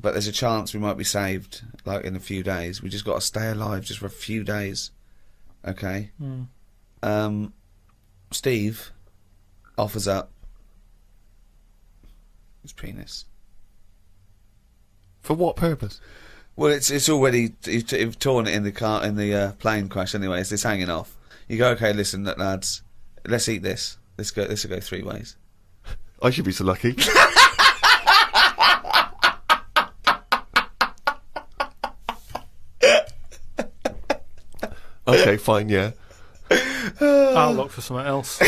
but there's a chance we might be saved, like, in a few days. We just got to stay alive just for a few days. Okay? Steve offers up his penis. For what purpose? Well, it's already... You've torn it in the plane crash anyway, so it's hanging off. You go, okay, listen, lads, let's eat this. This will go 3 ways. I should be so lucky. Okay, fine, yeah. I'll look for something else.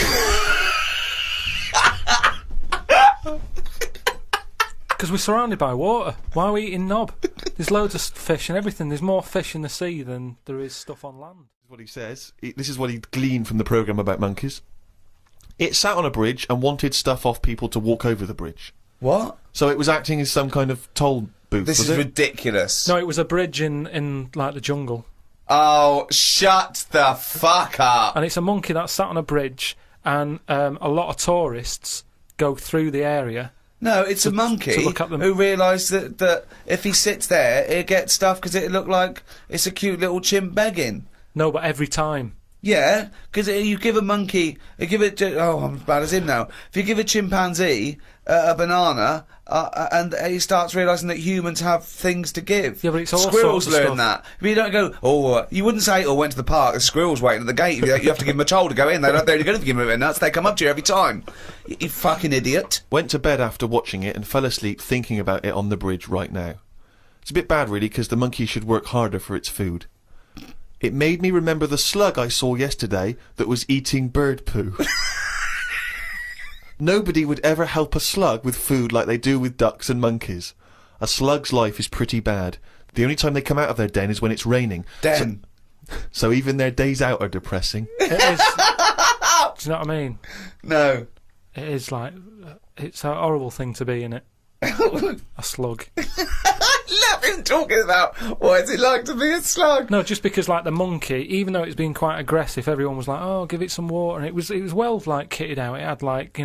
Because we're surrounded by water. Why are we eating knob? There's loads of fish and everything. There's more fish in the sea than there is stuff on land. This is what he says. This is what he gleaned from the programme about monkeys. It sat on a bridge and wanted stuff off people to walk over the bridge. What? So it was acting as some kind of toll booth, This is ridiculous. No, it was a bridge in like, the jungle. Oh, shut the fuck up. And it's a monkey that sat on a bridge, and a lot of tourists go through the area. No, it's a monkey to look at them. who realised that if he sits there, he'll get stuff because it looked like it's a cute little chimp begging. No, but every time. Yeah, because you give a monkey, I'm as bad as him now. If you give a chimpanzee a banana, and he starts realising that humans have things to give. Yeah, but it's all squirrels sorts of learn stuff. that. But you don't go, you wouldn't say, went to the park, the squirrel's waiting at the gate. You have to give them a toll to go in. They're only going to give them nuts. They come up to you every time. You fucking idiot. Went to bed after watching it and fell asleep thinking about it on the bridge right now. It's a bit bad, really, because the monkey should work harder for its food. It made me remember the slug I saw yesterday that was eating bird poo. Nobody would ever help a slug with food like they do with ducks and monkeys. A slug's life is pretty bad. The only time they come out of their den is when it's raining. Den. So even their days out are depressing. It is. Do you know what I mean? No. It is like... it's a horrible thing to be, innit? A slug. Love him talking about what is it like to be a slug. No, just because, like, the monkey, even though it's been quite aggressive, everyone was like, oh, give it some water, and it was well, like, kitted out. It had, like,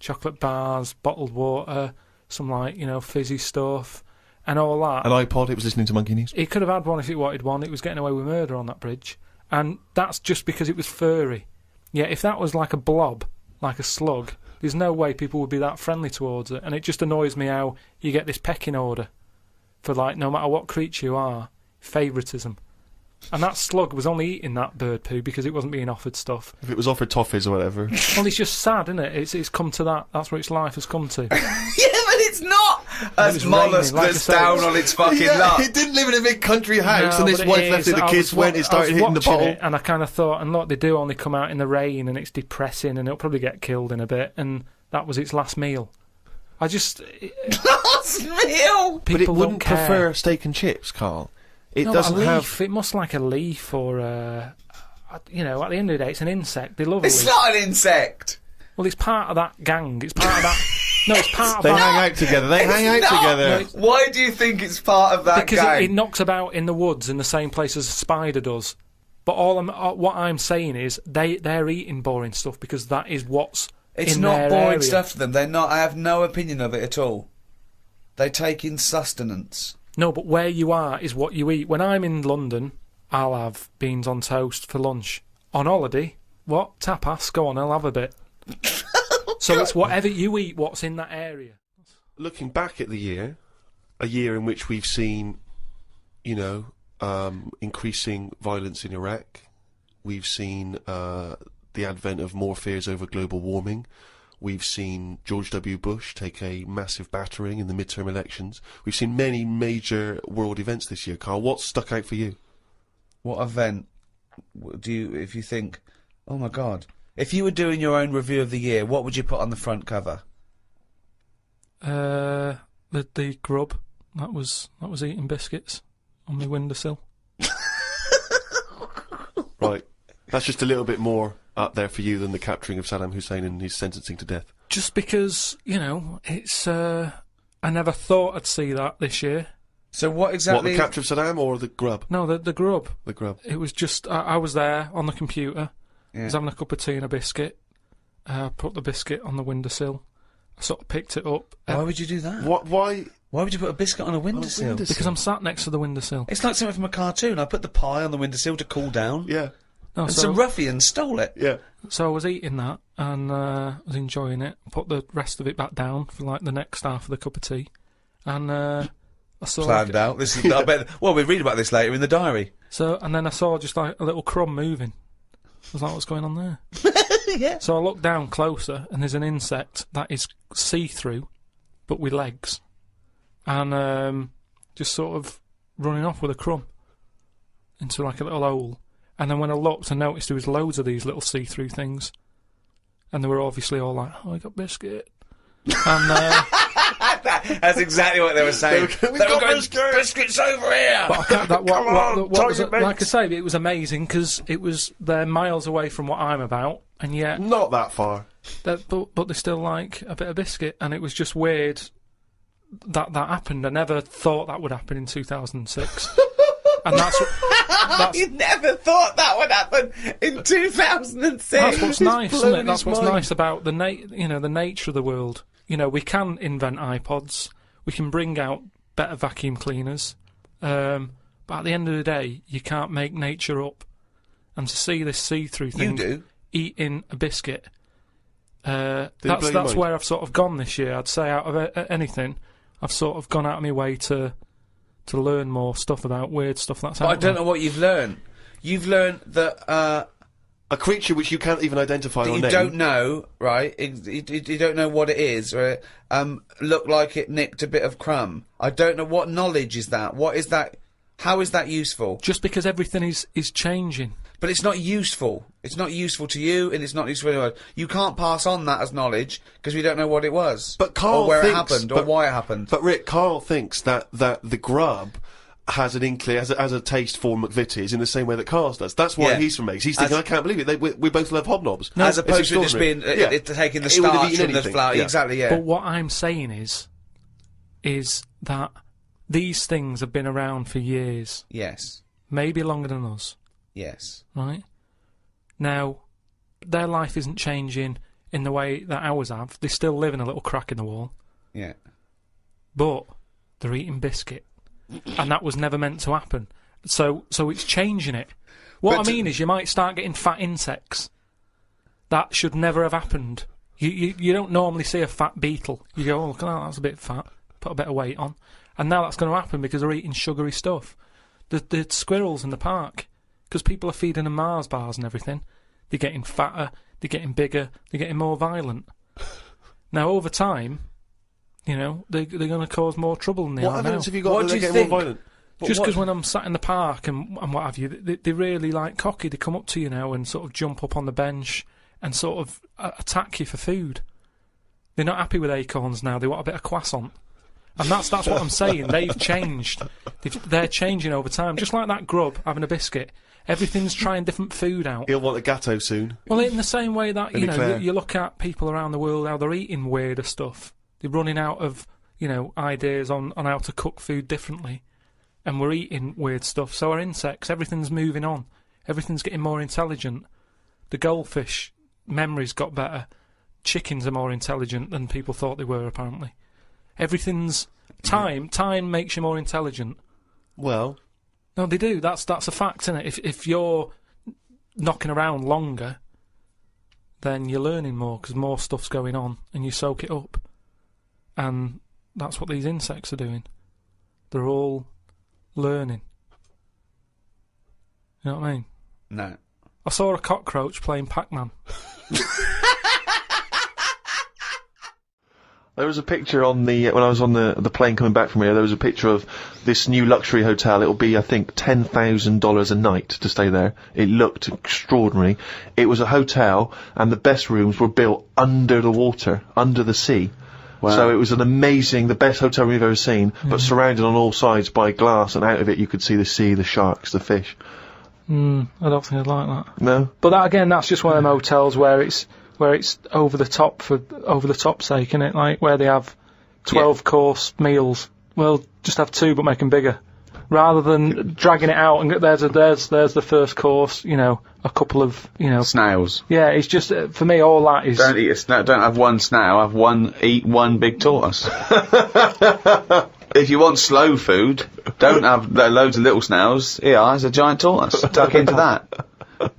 chocolate bars, bottled water, some, like, fizzy stuff, and all that. An iPod, it was listening to Monkey News. It could have had one if it wanted one. It was getting away with murder on that bridge. And that's just because it was furry. Yeah, if that was like a blob, like a slug, there's no way people would be that friendly towards it. And it just annoys me how you get this pecking order for, like, no matter what creature you are, favouritism. And that slug was only eating that bird poo because it wasn't being offered stuff. If it was offered toffees or whatever. Well, it's just sad, isn't it? It's come to that. That's what its life has come to. Yeah, but it's not a mollusk that's down on its fucking luck. It didn't live in a big country house, No, and his but wife it left is. it, the kids went, it started hitting the bottle. And I kind of thought, and look, they do only come out in the rain, and it's depressing, and it'll probably get killed in a bit, and that was its last meal. I just... Last meal? But it wouldn't prefer steak and chips, Carl. It doesn't have... It must like a leaf or, at the end of the day, it's an insect. They love a leaf. It's not an insect. Well, it's part of that gang. It's part of that... No, it's part of They that... hang out together. They hang out together. No, why do you think it's part of that Because gang? it knocks about in the woods in the same place as a spider does. But what I'm saying is they're eating boring stuff because that is what's It's in not their boring area. stuff to them. They're not. I have no opinion of it at all. They take in sustenance. No, but where you are is what you eat. When I'm in London, I'll have beans on toast for lunch. On holiday, what? Tapas? Go on, I'll have a bit. So it's whatever you eat, what's in that area. Looking back at the year, a year in which we've seen, increasing violence in Iraq. We've seen the advent of more fears over global warming. We've seen George W. Bush take a massive battering in the midterm elections. We've seen many major world events this year. Carl, what's stuck out for you? What event do you, if you think, oh my God, if you were doing your own review of the year, what would you put on the front cover? The grub that was eating biscuits on my windowsill. Right, that's just a little bit more up there for you than the capturing of Saddam Hussein and his sentencing to death. Just because it's I never thought I'd see that this year. So what exactly? What, the capture of Saddam or the grub? No, the grub. The grub. It was just I was there on the computer. Yeah. I was having a cup of tea and a biscuit. Put the biscuit on the windowsill. I sort of picked it up. Why would you do that? Why? Why would you put a biscuit on a windowsill? Because I'm sat next to the windowsill. It's like something from a cartoon. I put the pie on the windowsill to cool down. Yeah. No, And so, some ruffians stole it. Yeah. so I was eating that and was enjoying it. Put the rest of it back down for like the next half of the cup of tea, and I saw Planned out. This is. I bet. Well, we'll read about this later in the diary. So and then I saw just like a little crumb moving. I was like, what's going on there? Yeah. So I looked down closer, and there's an insect that is see-through, but with legs, and just sort of running off with a crumb into like a little hole. And then when I looked, I noticed there was loads of these little see-through things, and they were obviously all like, "Oh, I got biscuit," and That's exactly what they were saying. We've got biscuits over here. but I can't, that, what was it, target like I say, it was amazing because they're miles away from what I'm about, and yet, Not that far. but they still like a bit of biscuit, and it was just weird that happened. I never thought that would happen in 2006, and that's You never thought that would happen in 2006. that's what's nice, isn't blown it? That's his what's mind. nice about the the nature of the world. You know, we can invent iPods, we can bring out better vacuum cleaners, but at the end of the day, you can't make nature up. And to see this see-through thing, You do. eating a biscuit, blow your that's mind? where I've sort of gone this year. I'd say out of anything, I've sort of gone out of my way to learn more stuff about weird stuff that's But out I don't there. know what you've learned. You've learned that A creature which you can't even identify that or you name. don't know, right? You don't know what it is, right? Looked like it nicked a bit of crumb. I don't know what knowledge is that. What is that? How is that useful? Just because everything is changing. But it's not useful. It's not useful to you, and it's not useful to anyone. You can't pass on that as knowledge because we don't know what it was, But Carl or where thinks, it happened, or but- why it happened. But Rick, Carl thinks that the grub has an inkling, has a taste for McVitie's in the same way that Carl's does. That's why Yeah. he's from Mace. He's thinking, I can't believe it. We both love hobnobs. As It's opposed to just extraordinary. being Yeah. taking the It would have starch eaten from the anything, flour. yeah. Exactly, yeah. But what I'm saying is that these things have been around for years, Yes. maybe longer than us, Yes. right? Now, their life isn't changing in the way that ours have. They still live in a little crack in the wall, Yeah. but they're eating biscuit, and that was never meant to happen. So it's changing it. What But I mean is, you might start getting fat insects. That should never have happened. You don't normally see a fat beetle. You go, oh, look at that, that's a bit fat. Put a bit of weight on. And now that's going to happen because they're eating sugary stuff. The squirrels in the park, because people are feeding them Mars bars and everything, they're getting fatter, they're getting bigger, they're getting more violent. Now, over time, you know, they're going to cause more trouble than they What are now. evidence have you got What that do they're you getting more think? violent? Just what- because when I'm sat in the park and what have you, they really like cocky. They come up to you now and sort of jump up on the bench and sort of attack you for food. They're not happy with acorns now. They want a bit of croissant. And that's what I'm saying. They've changed. They're changing over time. Just like that grub having a biscuit. Everything's trying different food out. He'll want a gatto soon. Well, in the same way that, And you know, eclair. you look at people around the world, how they're eating weirder stuff. They're running out of, you know, ideas on how to cook food differently. And we're eating weird stuff. So are insects. Everything's moving on. Everything's getting more intelligent. The goldfish memories got better. Chickens are more intelligent than people thought they were, apparently. Everything's... Time makes you more intelligent. Well, No, they do. That's a fact, isn't it? If you're knocking around longer, then you're learning more because more stuff's going on and you soak it up. And that's what these insects are doing. They're all learning. You know what I mean? No. I saw a cockroach playing Pac-Man. there was a picture on the when I was on the plane coming back from here. There was a picture of this new luxury hotel. It'll be, I think, $10,000 a night to stay there. It looked extraordinary. It was a hotel, and the best rooms were built under the water, under the sea. Wow. So it was the best hotel we've ever seen, but surrounded on all sides by glass, and out of it you could see the sea, the sharks, the fish. I don't think I'd like that. No? But that again, that's just one of them hotels where it's over the top for over the top sake, isn't it? Like where they have 12-course meals. Well, just have 2 but make them bigger, rather than dragging it out and there's the first course. You know, a couple of Snails. Yeah, it's just for me all that is. Don't eat a snail. Don't have one snail. Eat one big tortoise. If you want slow food, don't have loads of little snails. Here, there's a giant tortoise. Tuck into that.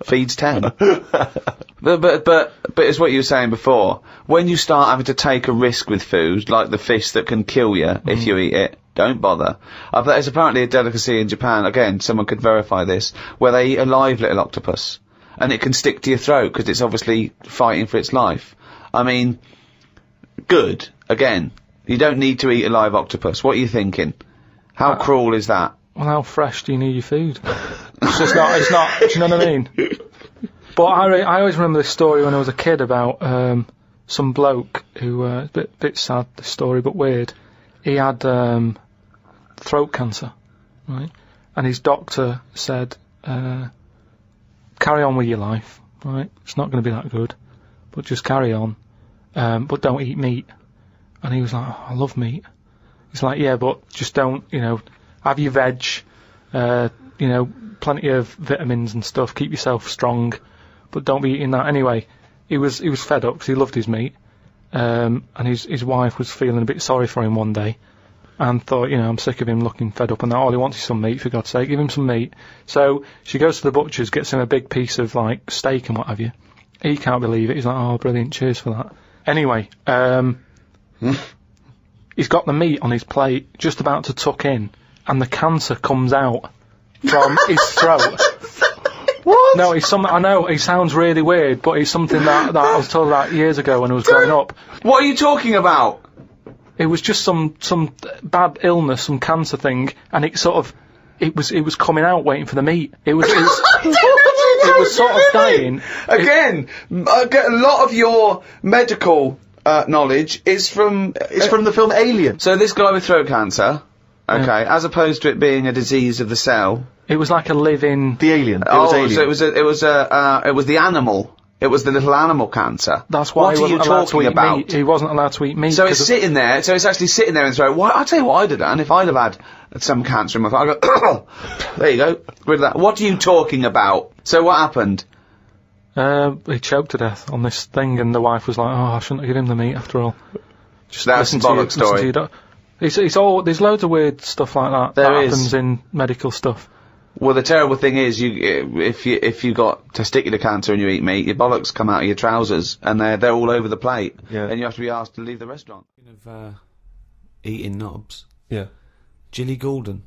Feeds 10. But it's what you were saying before. When you start having to take a risk with food, like the fish that can kill you if you eat it, don't bother. There's apparently a delicacy in Japan, again, someone could verify this, where they eat a live little octopus. And it can stick to your throat, because it's obviously fighting for its life. I mean, good. Again, you don't need to eat a live octopus. What are you thinking? How cruel is that? Well, how fresh do you need your food? It's not, do you know what I mean? But I always remember this story when I was a kid about, some bloke who, a bit sad, this story, but weird. He had, throat cancer, right? And his doctor said, carry on with your life, right? It's not going to be that good, but just carry on, but don't eat meat. And he was like, oh, I love meat. He's like, yeah, but just don't, have your veg, plenty of vitamins and stuff, keep yourself strong, but don't be eating that. Anyway, he was fed up because he loved his meat, and his wife was feeling a bit sorry for him one day, and thought, I'm sick of him looking fed up and that, all he wants is some meat, for God's sake, give him some meat. So she goes to the butcher's, gets him a big piece of, like, steak and what have you. He can't believe it, he's like, oh, brilliant, cheers for that. Anyway, he's got the meat on his plate, just about to tuck in, and the cancer comes out from his throat. What? No, I know, it sounds really weird, but it's something that I was told about years ago when I was growing up. What are you talking about? It was just some bad illness, some cancer thing, and it was coming out waiting for the meat. It was sort of dying. Again, a lot of your medical knowledge is from the film Alien. So this guy with throat cancer, okay, as opposed to it being a disease of the cell. It was like a living... The alien. It was alien. So it was the animal. It was the little animal cancer. That's why he wasn't allowed to eat about? meat. He wasn't allowed to eat meat. So it's sitting there. So it's actually sitting there in the throat. Well, I'll tell you what I'd have done if I'd have had some cancer in my throat. I'd go, there you go, rid of that. What are you talking about? So what happened? He choked to death on this thing, and the wife was like, "Oh, I shouldn't have given him the meat after all." Just that's a bollock story. It's all. There's loads of weird stuff like that that happens in medical stuff. Well, the terrible thing is, if you got testicular cancer and you eat meat, your bollocks come out of your trousers, and they're all over the plate, and you have to be asked to leave the restaurant. Of eating knobs. Yeah. Jilly Goulden.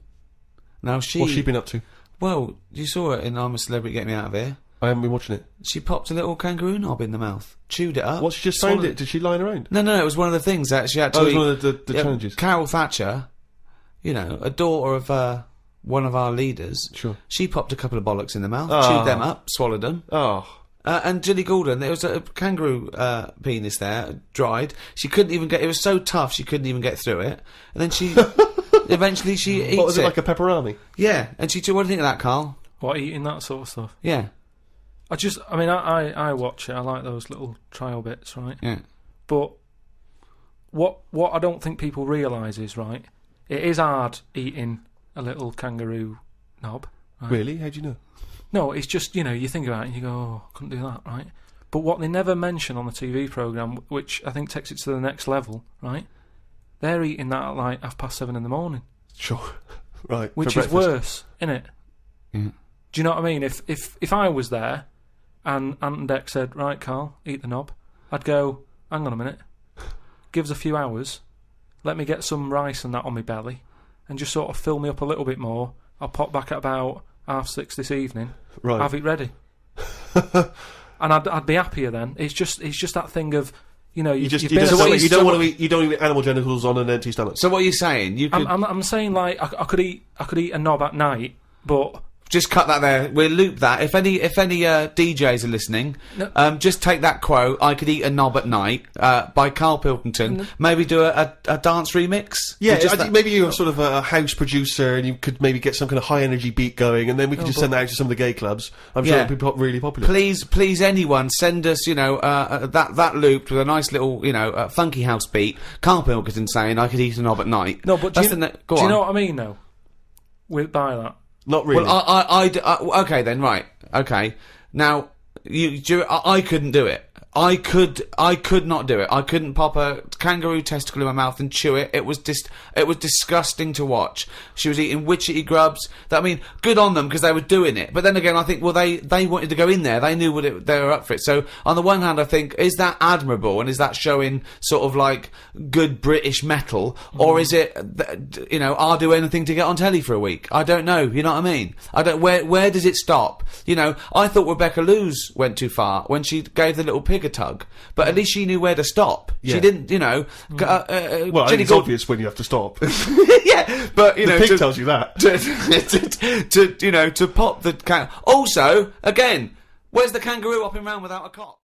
Now What's she been up to? Well, you saw her in I'm a Celebrity, Get Me Out of Here. I haven't been watching it. She popped a little kangaroo knob in the mouth, chewed it up. What, she just found it? Did she line around? No, it was one of the things that she had to eat. It was one of the challenges. Carol Thatcher, a daughter of one of our leaders. Sure. She popped a couple of bollocks in the mouth, chewed them up, swallowed them. Oh. And Jilly Goulden, there was a kangaroo penis there, dried. She couldn't even it was so tough she couldn't even get through it. And then she, eventually she eats it. What was it, like a pepperoni? Yeah, and what do you think of that, Carl? What, eating that sort of stuff? Yeah. I watch it, I like those little trial bits, right? Yeah. But what I don't think people realise is, right, it is hard eating a little kangaroo knob. Right? Really? How do you know? No, it's just, you think about it and you go, oh, I couldn't do that, right? But what they never mention on the TV programme, which I think takes it to the next level, right? They're eating that at like 7:30 in the morning. Sure. Right. Which is worse, innit? Yeah. Do you know what I mean? If I was there and Ant and Dec said, right, Carl, eat the knob, I'd go, hang on a minute, give us a few hours, let me get some rice and that on my belly, and just sort of fill me up a little bit more. I'll pop back at about 6:30 this evening. Right. Have it ready. And I'd be happier then. It's just that thing of, you don't want to eat animal genitals on an empty stomach. So what are you saying? You could I'm saying, like, I could eat a knob at night, but just cut that there. We'll loop that. If any DJs are listening, just take that quote, "I could eat a knob at night," by Karl Pilkington. Maybe do a dance remix. Yeah, I think maybe you're sort of a house producer, and you could maybe get some kind of high energy beat going, and then we could just send that out to some of the gay clubs. I'm sure it'd be really popular. Please, anyone, send us, that looped with a nice little, funky house beat. Karl Pilkington saying, "I could eat a knob at night." No, but do you know what I mean, though? By that. Not really. Well, okay then, right. Okay. Now, I couldn't do it. I could not do it. I couldn't pop a kangaroo testicle in my mouth and chew it. It was disgusting to watch. She was eating witchetty grubs. Good on them because they were doing it. But then again, I think, well, they wanted to go in there. They knew they were up for it. So on the one hand, I think, is that admirable and is that showing sort of like good British metal, or is it, I'll do anything to get on telly for a week? I don't know. You know what I mean? Where does it stop? I thought Rebecca Lewis went too far when she gave the little pig a tug, but at least she knew where to stop. Yeah. She didn't, Well, I think it's obvious when you have to stop. Yeah, but the pig tells you that. To pop the Also, again, where's the kangaroo hopping around without a cop?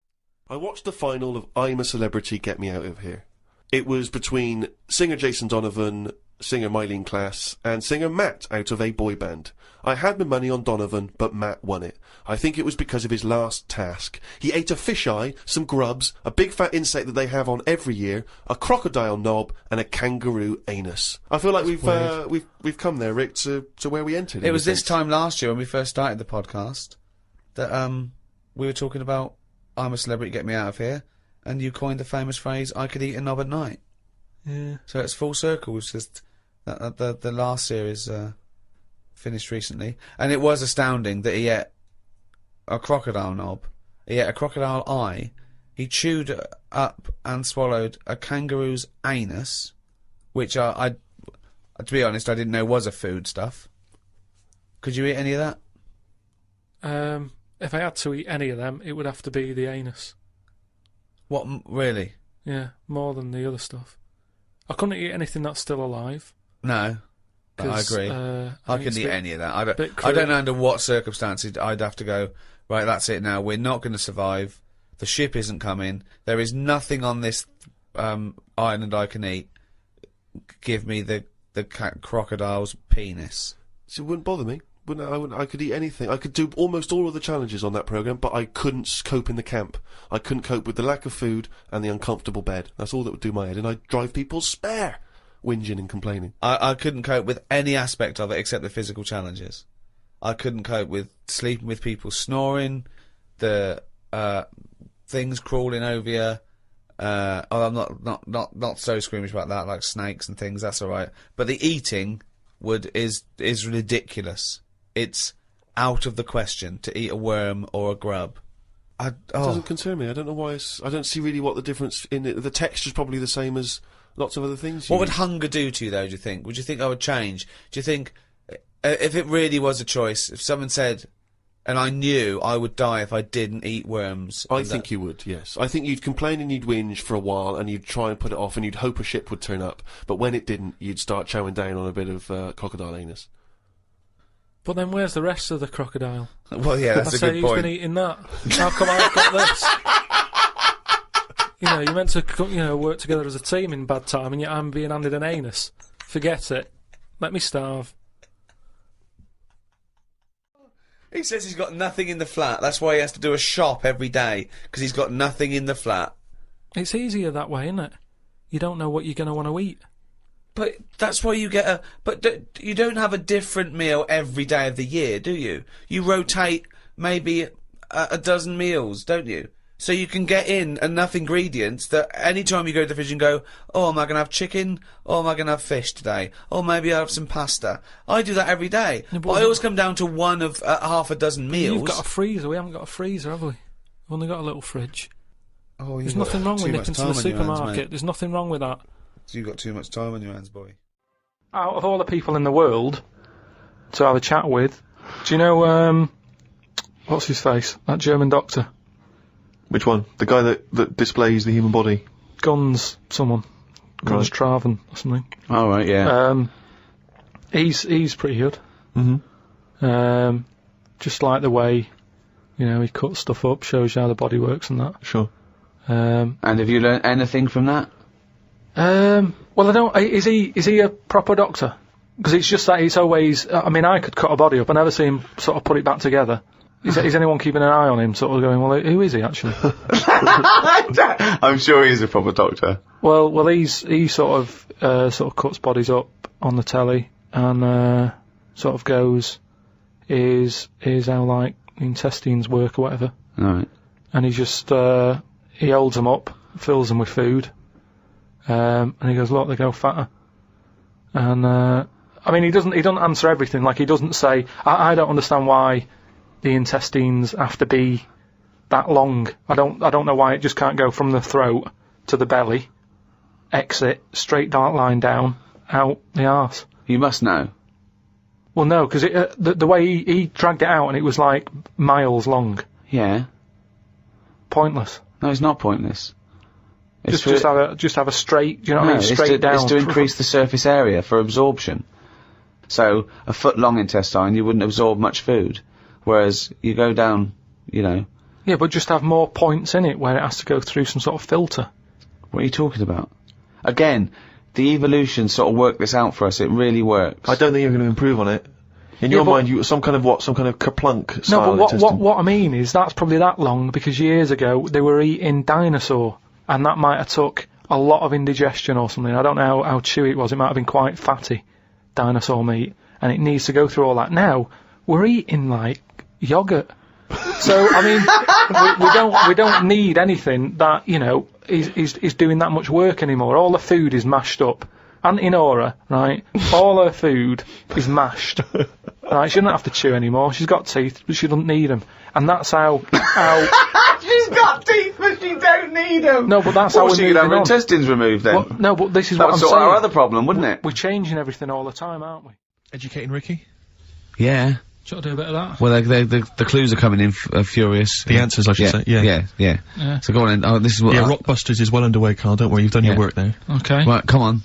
I watched the final of I'm a Celebrity, Get Me Out of Here. It was between singer Jason Donovan, singer Mylene Klass, and singer Matt out of a boy band. I had my money on Donovan, but Matt won it. I think it was because of his last task. He ate a fisheye, some grubs, a big fat insect that they have on every year, a crocodile knob, and a kangaroo anus. I feel like we've come there, Rick, to where we entered. It was this time last year when we first started the podcast that we were talking about I'm a Celebrity, Get Me Out of Here, and you coined the famous phrase I could eat a knob at night. Yeah. So it's full circle. It's just that the last series finished recently, and it was astounding that he ate a crocodile knob, he ate a crocodile eye, he chewed up and swallowed a kangaroo's anus, which I to be honest, I didn't know was a food stuff. Could you eat any of that? If I had to eat any of them, it would have to be the anus. What, really? Yeah, more than the other stuff. I couldn't eat anything that's still alive. No. I agree. I couldn't eat any of that. I don't know under what circumstances I'd have to go, right, that's it now. We're not going to survive. The ship isn't coming. There is nothing on this island I can eat. Give me the crocodile's penis. So it wouldn't bother me. I could eat anything. I could do almost all of the challenges on that programme, but I couldn't cope in the camp. I couldn't cope with the lack of food and the uncomfortable bed. That's all that would do my head, and I'd drive people spare, whinging and complaining. I couldn't cope with any aspect of it except the physical challenges. I couldn't cope with sleeping with people snoring, the things crawling over you. I'm not so squeamish about that, like snakes and things. That's all right. But the eating is ridiculous. It's out of the question to eat a worm or a grub. It doesn't concern me. I don't know why. I don't see really what the difference in it. The texture's probably the same as lots of other things. What would hunger do to you, though, do you think? Would you think I would change? Do you think, if it really was a choice, if someone said, and I knew I would die if I didn't eat worms... I think you would, yes. I think you'd complain and you'd whinge for a while, and you'd try and put it off, and you'd hope a ship would turn up. But when it didn't, you'd start chowing down on a bit of crocodile anus. But then where's the rest of the crocodile? Well, yeah, that's a good point. Who's been eating that? How come I've got this? You're meant to, work together as a team in bad time, and yet I'm being handed an anus. Forget it. Let me starve. He says he's got nothing in the flat. That's why he has to do a shop every day, because he's got nothing in the flat. It's easier that way, isn't it? You don't know what you're going to want to eat. But that's why you get you don't have a different meal every day of the year, do you? You rotate maybe a dozen meals, don't you? So you can get in enough ingredients that any time you go to the fridge and go, oh, am I going to have chicken? Or am I going to have fish today? Or maybe I'll have some pasta. I do that every day. Yeah, but I always come down to one of half a dozen meals. You've got a freezer. We haven't got a freezer, have we? We've only got a little fridge. Oh, There's nothing wrong with nipping to the supermarket. There's nothing wrong with that. So you've got too much time on your hands, boy. Out of all the people in the world to have a chat with, do you know, what's his face? That German doctor. Which one? The guy that displays the human body? Guns Traven or something. Oh, right, yeah. He's pretty good. Mm-hmm. Just like the way, he cuts stuff up, shows you how the body works and that. Sure. And have you learned anything from that? Well, I don't. Is he a proper doctor? Because it's just that it's always. I could cut a body up. I never see him sort of put it back together. Is anyone keeping an eye on him, sort of going, well, who is he actually? I'm sure he's a proper doctor. Well, he sort of cuts bodies up on the telly and sort of goes, here's how like the intestines work or whatever. Right. And he just he holds them up, fills them with food, and he goes, look, they go fatter. And I mean, he doesn't answer everything. Like, he doesn't say, I don't understand why the intestines have to be that long. I don't know why it just can't go from the throat to the belly, exit, straight dark line down, out the arse. You must know. Well, no, because the way he dragged it out, and it was like miles long. Yeah. Pointless. No, it's not pointless. It's Just have a straight, do you know what I mean? Straight down. It's to increase the surface area for absorption. So, a foot long intestine, you wouldn't absorb much food. Whereas, you go down, you know... Yeah, but just have more points in it where it has to go through some sort of filter. What are you talking about? Again, the evolution sort of worked this out for us. It really works. I don't think you're going to improve on it. In your mind, you some kind of Kerplunk style No, but intestine. what I mean is that's probably that long because years ago they were eating dinosaur, and that might have took a lot of indigestion or something. I don't know how chewy it was. It might have been quite fatty, dinosaur meat, and it needs to go through all that. Now we're eating like yogurt. So I mean, we don't need anything that, you know, is doing that much work anymore. All the food is mashed up. Auntie Nora, right? All her food is mashed. Right? She doesn't have to chew anymore. She's got teeth, but she doesn't need them. And that's how. She's got teeth, but she don't need them. No, but that's how we're she moving could have her on. intestines removed then. Well, no, but this is that what would I'm sort saying. our other problem, wouldn't it? We're changing everything all the time, aren't we? Educating Ricky? Yeah. Should I do a bit of that? Well, the clues are coming in furious. The answers, I should say. Yeah. So go on. Oh, this is what. Yeah, Rockbusters is well underway, Carl. Don't worry, you've done your work now. Okay. Right, come on.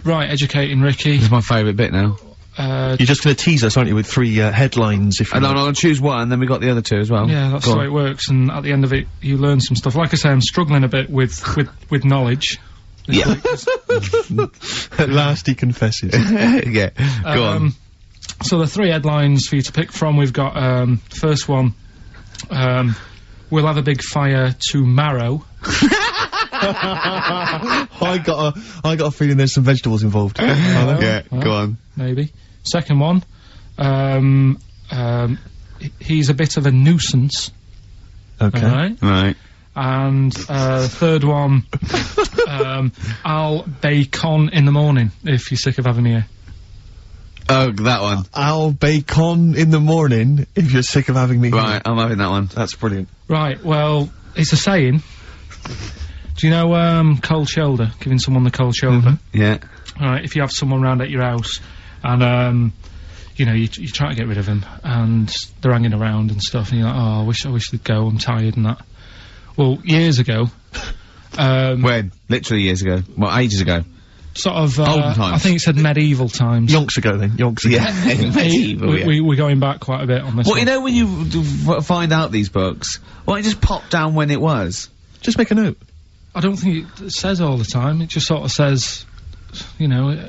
Right, educating Ricky. This is my favourite bit now. You're just going to tease us, aren't you, with 3 headlines? If you no, I'm going to choose one, then we got the other 2 as well. Yeah, that's the way it works. And at the end of it, you learn some stuff. Like I say, I'm struggling a bit with knowledge. Yeah. At last, he confesses. Yeah. Go on. So the 3 headlines for you to pick from, we've got, first one, we'll have a big fire tomorrow. I got a feeling there's some vegetables involved. Yeah, go on. Maybe. Second one, he's a bit of a nuisance. Okay. Right. And, third one, I'll bacon in the morning if you're sick of having me here. Oh, that one. I'll bacon in the morning if you're sick of having me. Right, I'm having that one. That's brilliant. Right, well, it's a saying. Do you know, cold shoulder? Giving someone the cold shoulder? Yeah. Alright, if you have someone round at your house, and, you know, you try to get rid of them, and they're hanging around and stuff, and you're like, oh, I wish they'd go, I'm tired and that. Well, years ago... when? Literally years ago. Well, ages ago. Sort of, olden times. I think it said medieval times. Yonks ago then, yonks ago. Yeah, medieval, We're going back quite a bit on this Well, one. you know when you find out these books, why don't you just pop down when it was? Just make a note. I don't think it says all the time. It just sort of says, you know,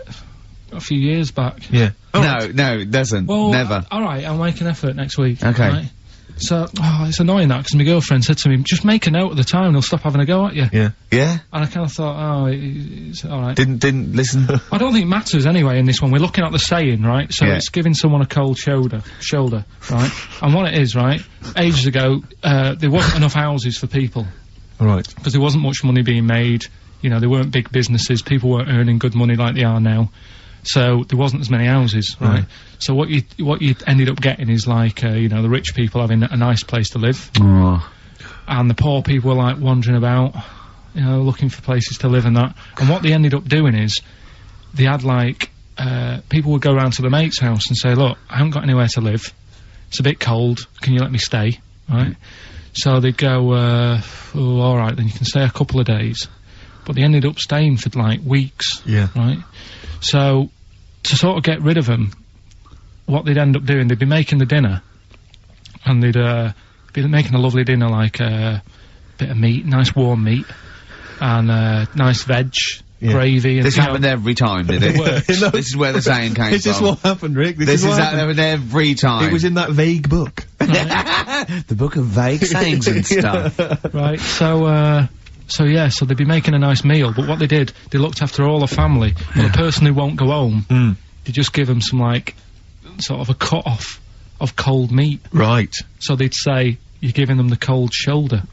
a few years back. Yeah. No, it doesn't. Well, never. Alright, I'll make an effort next week. Okay. Right? So, it's annoying that, because my girlfriend said to me, just make a note at the time and they'll stop having a go at you. Yeah. Yeah? And I kind of thought, it's alright. Didn't listen? I don't think it matters anyway in this one. We're looking at the saying, right? So it's giving someone a cold shoulder, right? And what it is, right, ages ago, there wasn't enough houses for people. Right. Because there wasn't much money being made, you know, there weren't big businesses, people weren't earning good money like they are now. So there wasn't as many houses, right? So what you ended up getting is like, you know, the rich people having a nice place to live. Oh. And the poor people were like wandering about, you know, looking for places to live and that. And what they ended up doing is, they had like, people would go around to the mate's house and say, look, I haven't got anywhere to live. It's a bit cold, can you let me stay? Right? So they'd go, oh, alright, then you can stay a couple of days. But they ended up staying for like weeks. Yeah. Right? So, to sort of get rid of them, what they'd end up doing, they'd be making the dinner, and they'd be making a lovely dinner, like a bit of meat, nice warm meat, and nice veg, gravy. And this happened every time, did it? It This is where the saying came from. Is this what happened, Rick? This is that happened every time. It was in that vague book. The book of vague sayings and stuff. Right, so they'd be making a nice meal, but what they did, they looked after all the family, but the person who won't go home, they just give them some, like, sort of a cut-off of cold meat. Right. So they'd say, you're giving them the cold shoulder.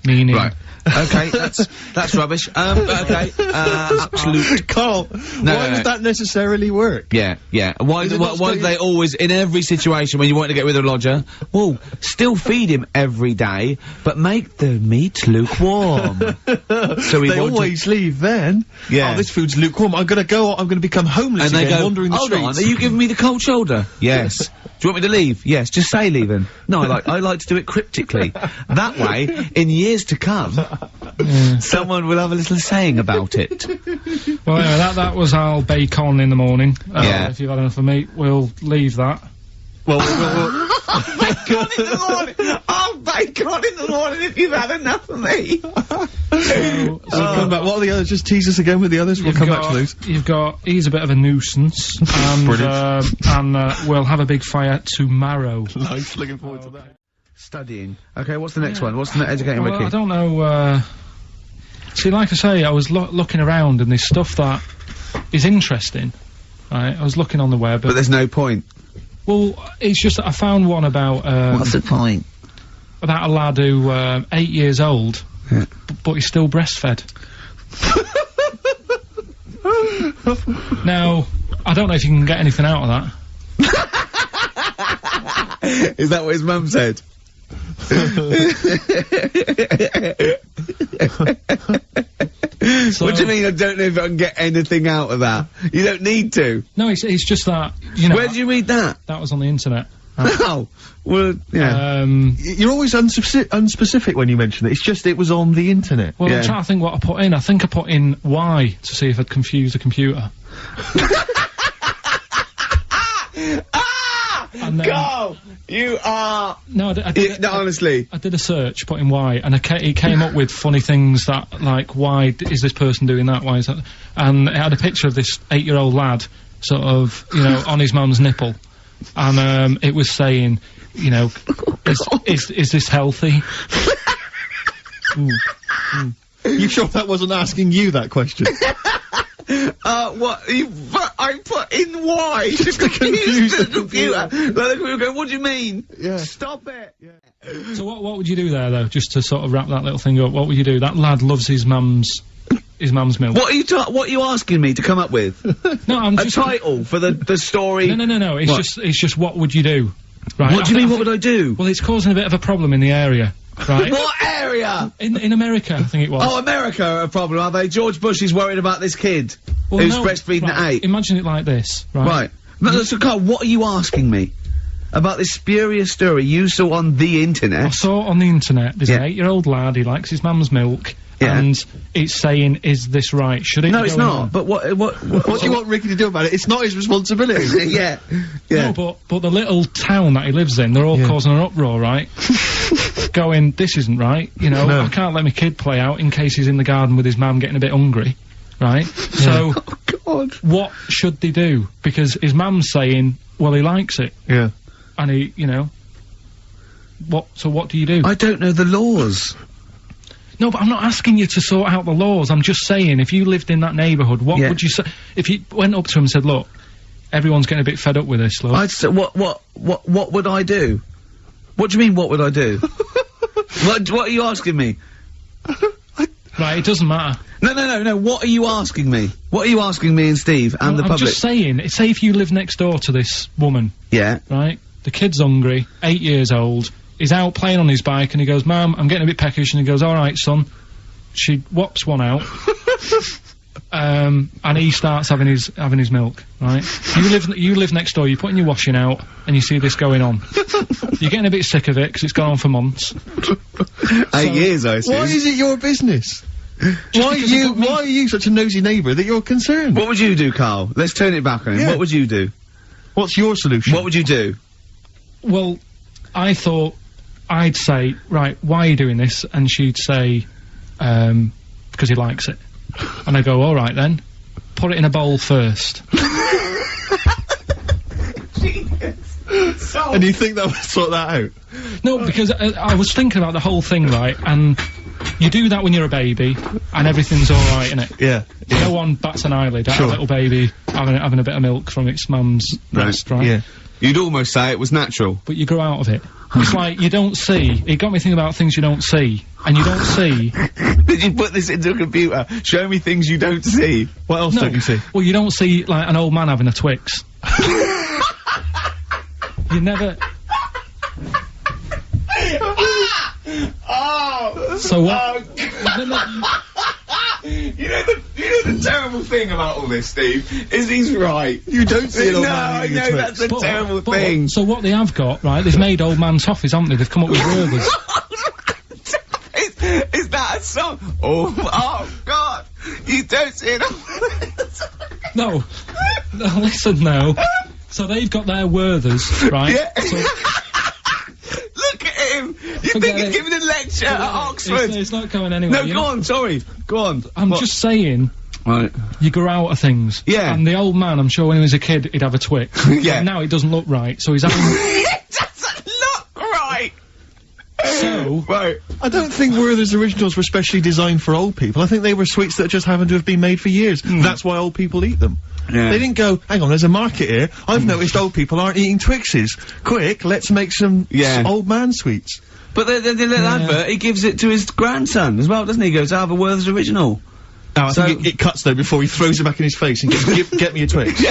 Meaning... Right. Okay, that's rubbish. Okay, absolute... Carl, why would that necessarily work? Yeah. Why do they always, in every situation when you want to get rid of a lodger, well, still feed him every day, but make the meat lukewarm. So they always leave then. Yeah. Oh, this food's lukewarm. I'm gonna become homeless and again, they go, wandering the hold streets. on, are you giving me the cold shoulder? Yes. Do you want me to leave? Yes, just say leaving. No, I like to do it cryptically. That way, in years to come, someone will have a little saying about it. Well, anyway, that was our bacon in the morning. If you've had enough of meat, we'll leave that. Well, Bacon in the morning! Oh, bacon in the morning if you've had enough of me! so come back. What are the others? Just tease us again with the others. We'll come back to those. You've got, he's a bit of a nuisance, and we'll have a big fire tomorrow. Nice, looking forward to that. Studying. Okay, what's the next one? What's the educating Well, wiki? I don't know, see, like I say, I was looking around and there's stuff that is interesting, right? I was looking on the web. But there's no point. Well, it's just that I found one about, What's the point? about a lad who, 8 years old, but he's still breastfed. Now, I don't know if you can get anything out of that. Is that what his mum said? What do you mean I don't know if I can get anything out of that? You don't need to. No, it's just that, you know... Where did you read that? That was on the internet. Oh, well, yeah. You're always unspecific when you mention it. It's just it was on the internet. Well, I'm trying to think what I put in. I think I put in Y to see if I'd confuse a computer. And then, Go! You are... No, I did No, honestly. I did a search, put in Y, and it came up with funny things that, like, why is this person doing that? Why is that? And it had a picture of this 8-year-old lad, sort of, you know, on his mum's nipple. And, it was saying, you know, is this healthy? You sure that wasn't asking you that question? What? I put in Y to confuse the computer. Like, the computer go, what do you mean? Yeah. Stop it! Yeah. So what would you do there, though, just to sort of wrap that little thing up? What would you do? That lad loves his mum's milk. What are you asking me to come up with? No, I'm A just... title for the story? No, it's just what would you do? Right. What do you mean, what would I do? Well, it's causing a bit of a problem in the area, right? What area? In America, I think it was. Oh, America are a problem, are they? George Bush is worried about this kid who's breastfeeding at 8. Imagine it like this, right? Right. No, so Carl, what are you asking me? About this spurious story you saw on the internet? I saw it on the internet. There's an 8-year-old lad, he likes his mum's milk, and it's saying, is this right? Should it No, be it's going not. on? But what What do you want Ricky to do about it? It's not his responsibility. yeah. No, but the little town that he lives in, they're all causing an uproar, right? Going, this isn't right, you know, I can't let my kid play out in case he's in the garden with his mum getting a bit hungry, right? So, God. What should they do? Because his mum's saying, well, he likes it. Yeah. And he, you know, so what do you do? I don't know the laws. No, but I'm not asking you to sort out the laws. I'm just saying, if you lived in that neighbourhood, what would you say? If you went up to him and said, look, everyone's getting a bit fed up with this, look. I'd say, what would I do? What do you mean, what would I do? What are you asking me? Right, it doesn't matter. No, what are you asking me? What are you asking me and Steve and the public? I'm just saying, say if you live next door to this woman. Yeah. Right? The kid's hungry, 8 years old, he's out playing on his bike and he goes, Mum, I'm getting a bit peckish, and he goes, alright, son. She whops one out. And he starts having his milk, right? You live next door, you're putting your washing out, and you see this going on. You're getting a bit sick of it, because it's gone on for months. 8 years, I assume. Why is it your business? Why are you such a nosy neighbour that you're concerned? What would you do, Carl? Let's turn it back on him. Yeah. What would you do? What's your solution? What would you do? Well, I thought I'd say, right, why are you doing this? And she'd say, because he likes it. And I go, alright then, put it in a bowl first. And you think that would sort that out? No, because I was thinking about the whole thing, right, and you do that when you're a baby, and everything's alright, innit? Yeah. No one bats an eyelid at a little baby having a bit of milk from its mum's breast, right? Yeah. You'd almost say it was natural. But you grow out of it. It's like you don't see. It got me thinking about things you don't see, and you don't see. Did you put this into a computer? Show me things you don't see. What else don't you see? Well, you don't see like an old man having a Twix. You never. Oh! So what? You know the terrible thing about all this, Steve, is he's right. You don't see an old No, man I eating a know Twix. that's a terrible thing. So what they have got, right? They've made old man toffees, haven't they? They've come up with Werther's. Is that a song? Oh God! You don't see it. No, listen now. So they've got their Werther's, right? Yeah. So, Look at him! You Forget think he's it. giving a lecture at Oxford? it's not going anywhere. No, you go know? on, sorry. Go on. I'm What? just saying. Right. You grow out of things. Yeah. And the old man, I'm sure when he was a kid, he'd have a Twix. Yeah. But now it doesn't look right, so he's having. It doesn't look right! So. Right. I don't think Werther's originals were specially designed for old people. I think they were sweets that just happened to have been made for years. That's why old people eat them. Yeah. They didn't go, hang on, there's a market here. I've noticed old people aren't eating Twixes. Quick, let's make some old man sweets. But the little advert, he gives it to his grandson as well, doesn't he? He goes, I have a Werther's original. Now, I think it cuts though before he throws it back in his face and goes, get me a Twix.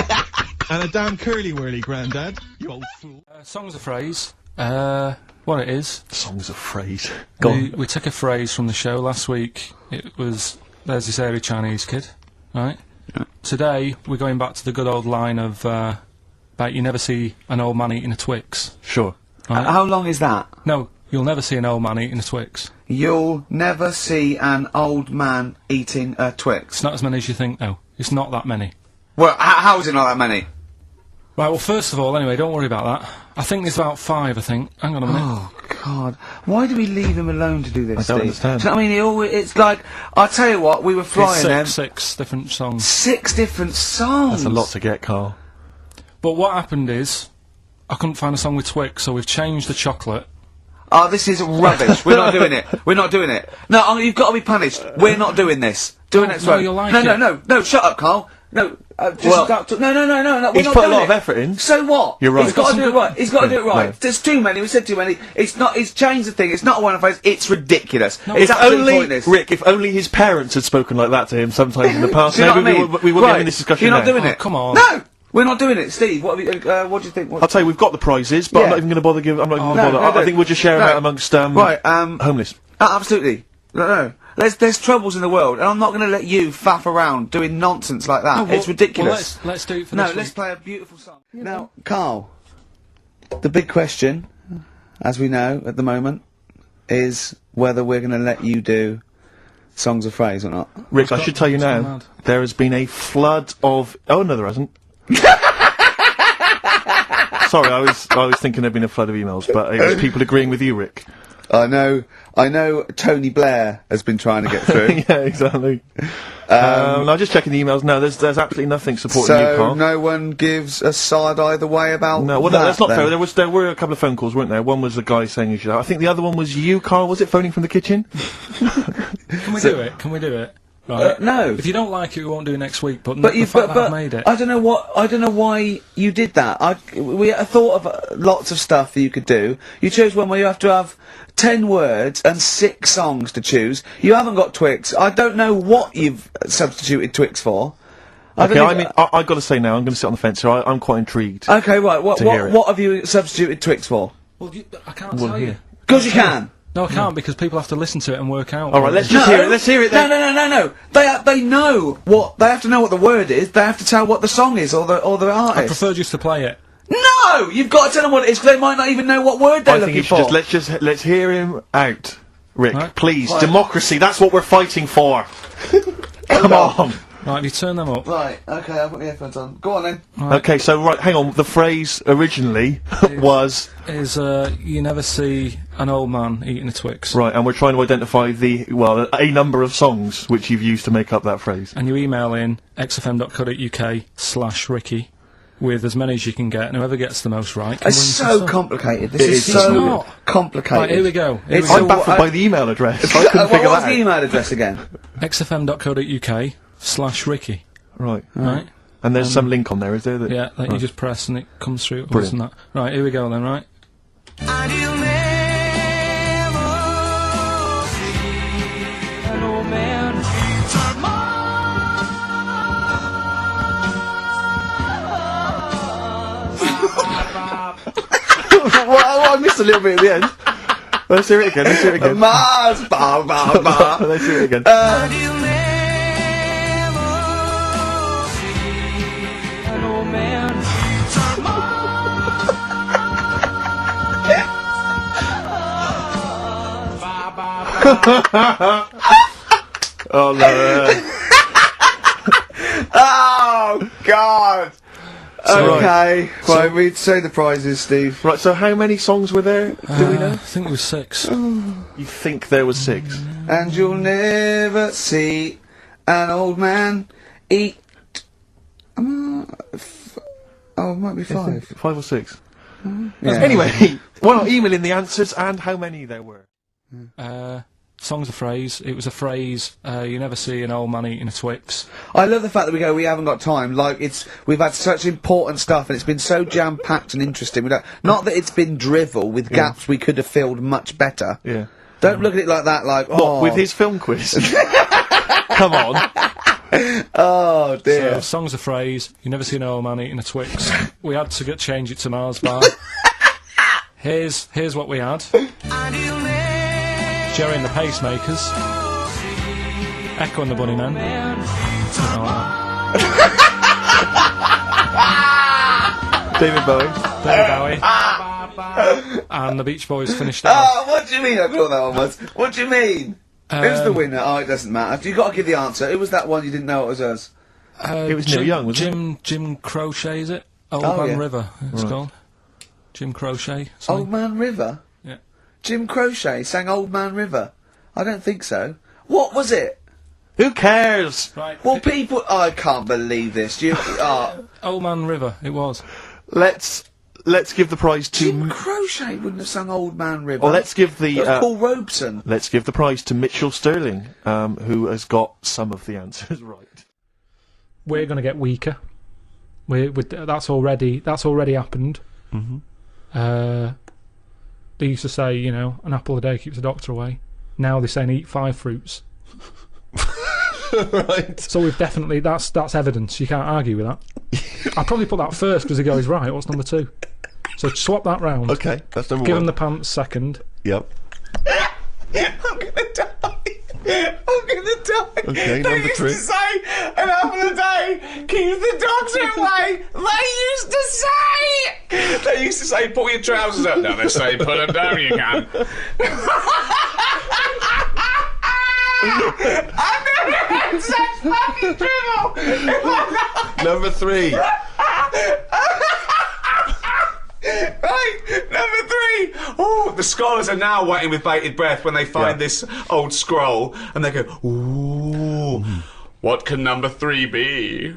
And a damn curly-whirly, Grandad. You old fool. Song's a phrase. What it is. Song's a phrase. We took a phrase from the show last week. It was, there's this airy Chinese kid, right? Yeah. Today, we're going back to the good old line of, about you never see an old man eating a Twix. Sure. Right? How long is that? No, you'll never see an old man eating a Twix. You'll never see an old man eating a Twix. It's not as many as you think, though. It's not that many. Well, how is it not that many? Right, well, first of all, anyway, don't worry about that. I think there's about 5, I think. Hang on a minute. Oh, God. Why do we leave him alone to do this, I don't Steve? understand. Do you know what I mean? It's like, I'll tell you what, we were flying them. Six different songs. 6 different songs. That's a lot to get, Carl. But what happened is, I couldn't find a song with Twix, so we've changed the chocolate. Oh, this is rubbish. We're not doing it. We're not doing it. No, you've got to be punished. We're not doing this. Do it next no, week. you'll like No, shut up, Carl. No, just stop no, we're He's not put a doing lot it. of effort in. So what? You're right. He's got to do it right. He's got to do it right. No. There's too many. We said too many. It's not. He's changed the thing. It's not a one-off phrase. It's ridiculous. It's absolutely pointless. Rick, if only his parents had spoken like that to him sometimes in the past, Do you know maybe what I mean? we wouldn't be having this discussion You're not now. doing it. Come on. No, we're not doing it. Steve, what have you? What do you think? I'll tell you, we've got the prizes, but I'm Yeah. not even going to bother giving. I'm not even going to no, bother. no, I think we'll just share them no. out amongst homeless. Absolutely. No. There's troubles in the world, and I'm not going to let you faff around doing nonsense like that. It's ridiculous. Well, let's do it for No, this let's week. play a beautiful song. Now, Carl, the big question, as we know at the moment, is whether we're going to let you do songs of phrase or not. Rick, I should tell you It's gone now, mad. there has been a flood of. Oh no, there hasn't. Sorry, I was thinking there'd been a flood of emails, but it was people agreeing with you, Rick. I know Tony Blair has been trying to get through. Yeah, exactly. I'm just checking the emails now. There's absolutely nothing supporting you, So Carl. no one gives a side either way about No, well, that, that's not then. fair. There were a couple of phone calls, weren't there? One was the guy saying you should. I think the other one was you, Carl. Was it phoning from the kitchen? Can we do it? Can we do it? Right. No. If you don't like it, we won't do it next week. But But the you, fact but, that I've but made it. I don't know why you did that. I thought of lots of stuff that you could do. You chose one where you have to have 10 words and 6 songs to choose. You haven't got Twix. I don't know what you've substituted Twix for. Okay, I mean, I've got to say now, I'm going to sit on the fence here. I'm quite intrigued. Okay, right. hear it. What have you substituted Twix for? Well, I can't tell you. Because you can. No, I can't because people have to listen to it and work out. All right, let's just hear it. Let's hear it then. No. They know what they have to know what the word is. They have to tell what the song is or the I artist. prefer just to play it. No, you've got to tell them what it is because they might not even know what word they're I think looking you should for. just let's hear him out, Rick. Right. Please, Right. democracy. That's what we're fighting for. Come on. Right, have you turned them up? Right, okay, I've got the headphones on. Go on then. Okay, so right, hang on. The phrase originally was Is you never see an old man eating a Twix. right, and we're trying to identify a number of songs which you've used to make up that phrase. And you email in xfm.co.uk/Ricky with as many as you can get, and whoever gets the most right can It's win some so stuff. complicated. This It is is so not. complicated. Right, here we go. Here It's we so I'm baffled by the email address. I couldn't figure what's that the out. email address again? xfm.co.uk/Ricky. Right. Right? And there's some link on there, is there? That Yeah, that you just press and it comes through. Brilliant. That. Right, here we go then, right? Ideal man. I missed a little bit at the end. Let's hear it again. Mars, ba ba ba. Let's hear it again. Oh no. Oh God. Okay. Right, we'd say the prizes, Steve. Right, so how many songs were there? Do we know? I think it was 6. You think there was 6? And you'll never see an old man eat. Oh, it might be 5. 5 or 6. Yeah. Anyway, why not email in the answers and how many there were? Song's a phrase. It was a phrase. You never see an old man eating a Twix. I love the fact that we haven't got time. Like, we've had such important stuff, and it's been so jam-packed and interesting. Not that it's been drivel with gaps we could have filled much better. Yeah. Don't look at it like that, like, oh. What, with his film quiz? Come on. Oh, dear. So, song's a phrase. You never see an old man eating a Twix. We had to change it to Mars bar. Here's what we had. Jerry and the Pacemakers, Echo and the Bunnymen, David Bowie, and the Beach Boys finished off. Oh, what do you mean I thought that one was? What do you mean? Who's the winner? Oh, it doesn't matter. You've got to give the answer. Who was that one you didn't know it was us? it was Neil Young, wasn't it? Jim Crochet, is it? Old Oh, Man yeah. River, it's called. Jim Crochet. something. Old Man River? Yeah. Jim Crochet sang Old Man River? I don't think so. What was it? Who cares? Right. Well, people... I can't believe this. Old Man River, it was. Let's give the prize to... Jim Crochet wouldn't have sung Old Man River. Well, let's give the... That was Paul Robeson. Let's give the prize to Mitchell Sterling, who has got some of the answers right. We're going to get weaker. That's already happened. Mm-hmm. They used to say, an apple a day keeps the doctor away. Now they're saying eat 5 fruits. Right. So we've definitely that's evidence. You can't argue with that. I'll probably put that first because the guy's right. What's number 2? So swap that round. Okay, that's number Give 1. him the pants second. Yep. I'm gonna die. I'm gonna die. Okay, They number used 3. to say an apple a day keeps the doctor away. They used to say pull your trousers up. No, they say put them down. You can. I've never had such fucking dribble. Number 3. Right, number 3. Oh, the scholars are now waiting with bated breath when they find this old scroll, and they go, "Ooh, what can number 3 be?"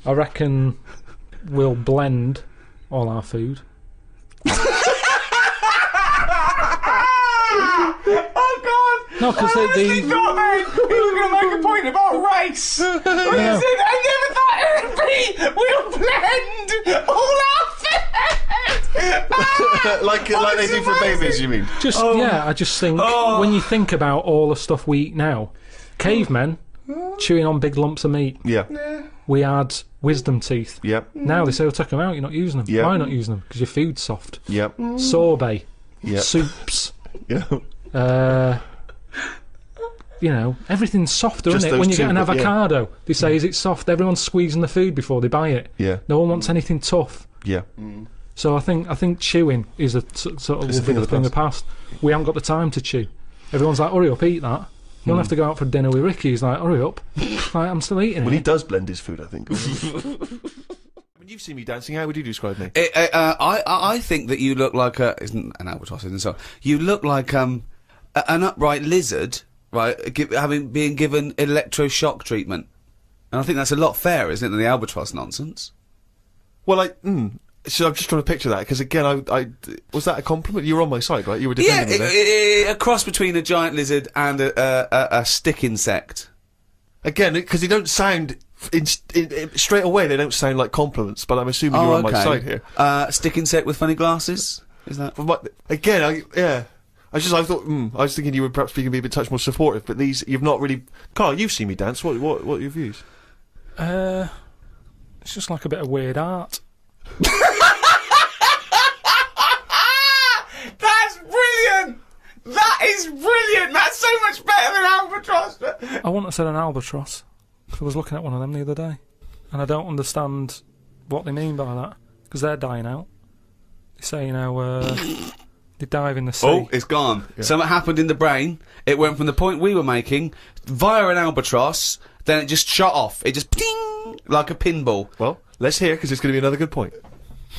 I reckon we'll blend all our food. Oh God! No, because I honestly thought then he was going to make a point about race. He said, I never thought it would be. We'll blend all our food. like they do for babies, you mean? I just think when you think about all the stuff we eat now, cavemen chewing on big lumps of meat. Yeah. We had wisdom teeth. Yep. Now they say, "Well, take them out. You're not using them." Yep. Why not using them? Because your food's soft. Yep. Sorbet. Yep. Soups. Yeah. Everything's softer, Just isn't it? those When you two, get an but yeah. avocado, they say, "Is it soft?" Everyone's squeezing the food before they buy it. Yeah. No one wants anything tough. Yeah. So I think chewing is a sort of It's a thing of the thing of the past. We haven't got the time to chew. Everyone's like, "Hurry up, eat that." You don't have to go out for dinner with Ricky. He's like, "Hurry up." Like, I'm still eating Well, it. he does blend his food, I think. When you've seen me dancing, how would you describe me? I think that you look like isn't an albatross, isn't it? So you look like an upright lizard, right? Being given electroshock treatment, and I think that's a lot fairer, isn't it, than the albatross nonsense? Well, so I'm just trying to picture that, because again, I was that a compliment? You were on my side, right? You were defending me there. A cross between a giant lizard and a stick insect. Again, because they don't sound... straight away, they don't sound like compliments, but I'm assuming you're on my side here. Stick insect with funny glasses? Is that... Again, I thought, I was thinking you were perhaps being a bit touch more supportive, but you've not really... Carl, you've seen me dance. What are your views? It's just like a bit of weird art. That's brilliant! That is brilliant! That's so much better than albatross! I wouldn't have said an albatross. I was looking at one of them the other day, and I don't understand what they mean by that, because they're dying out. They say, they dive in the sea. Oh, it's gone. Something happened in the brain. It went from the point we were making via an albatross, then it just shot off. It just ping like a pinball. Well, let's hear, because it's going to be another good point.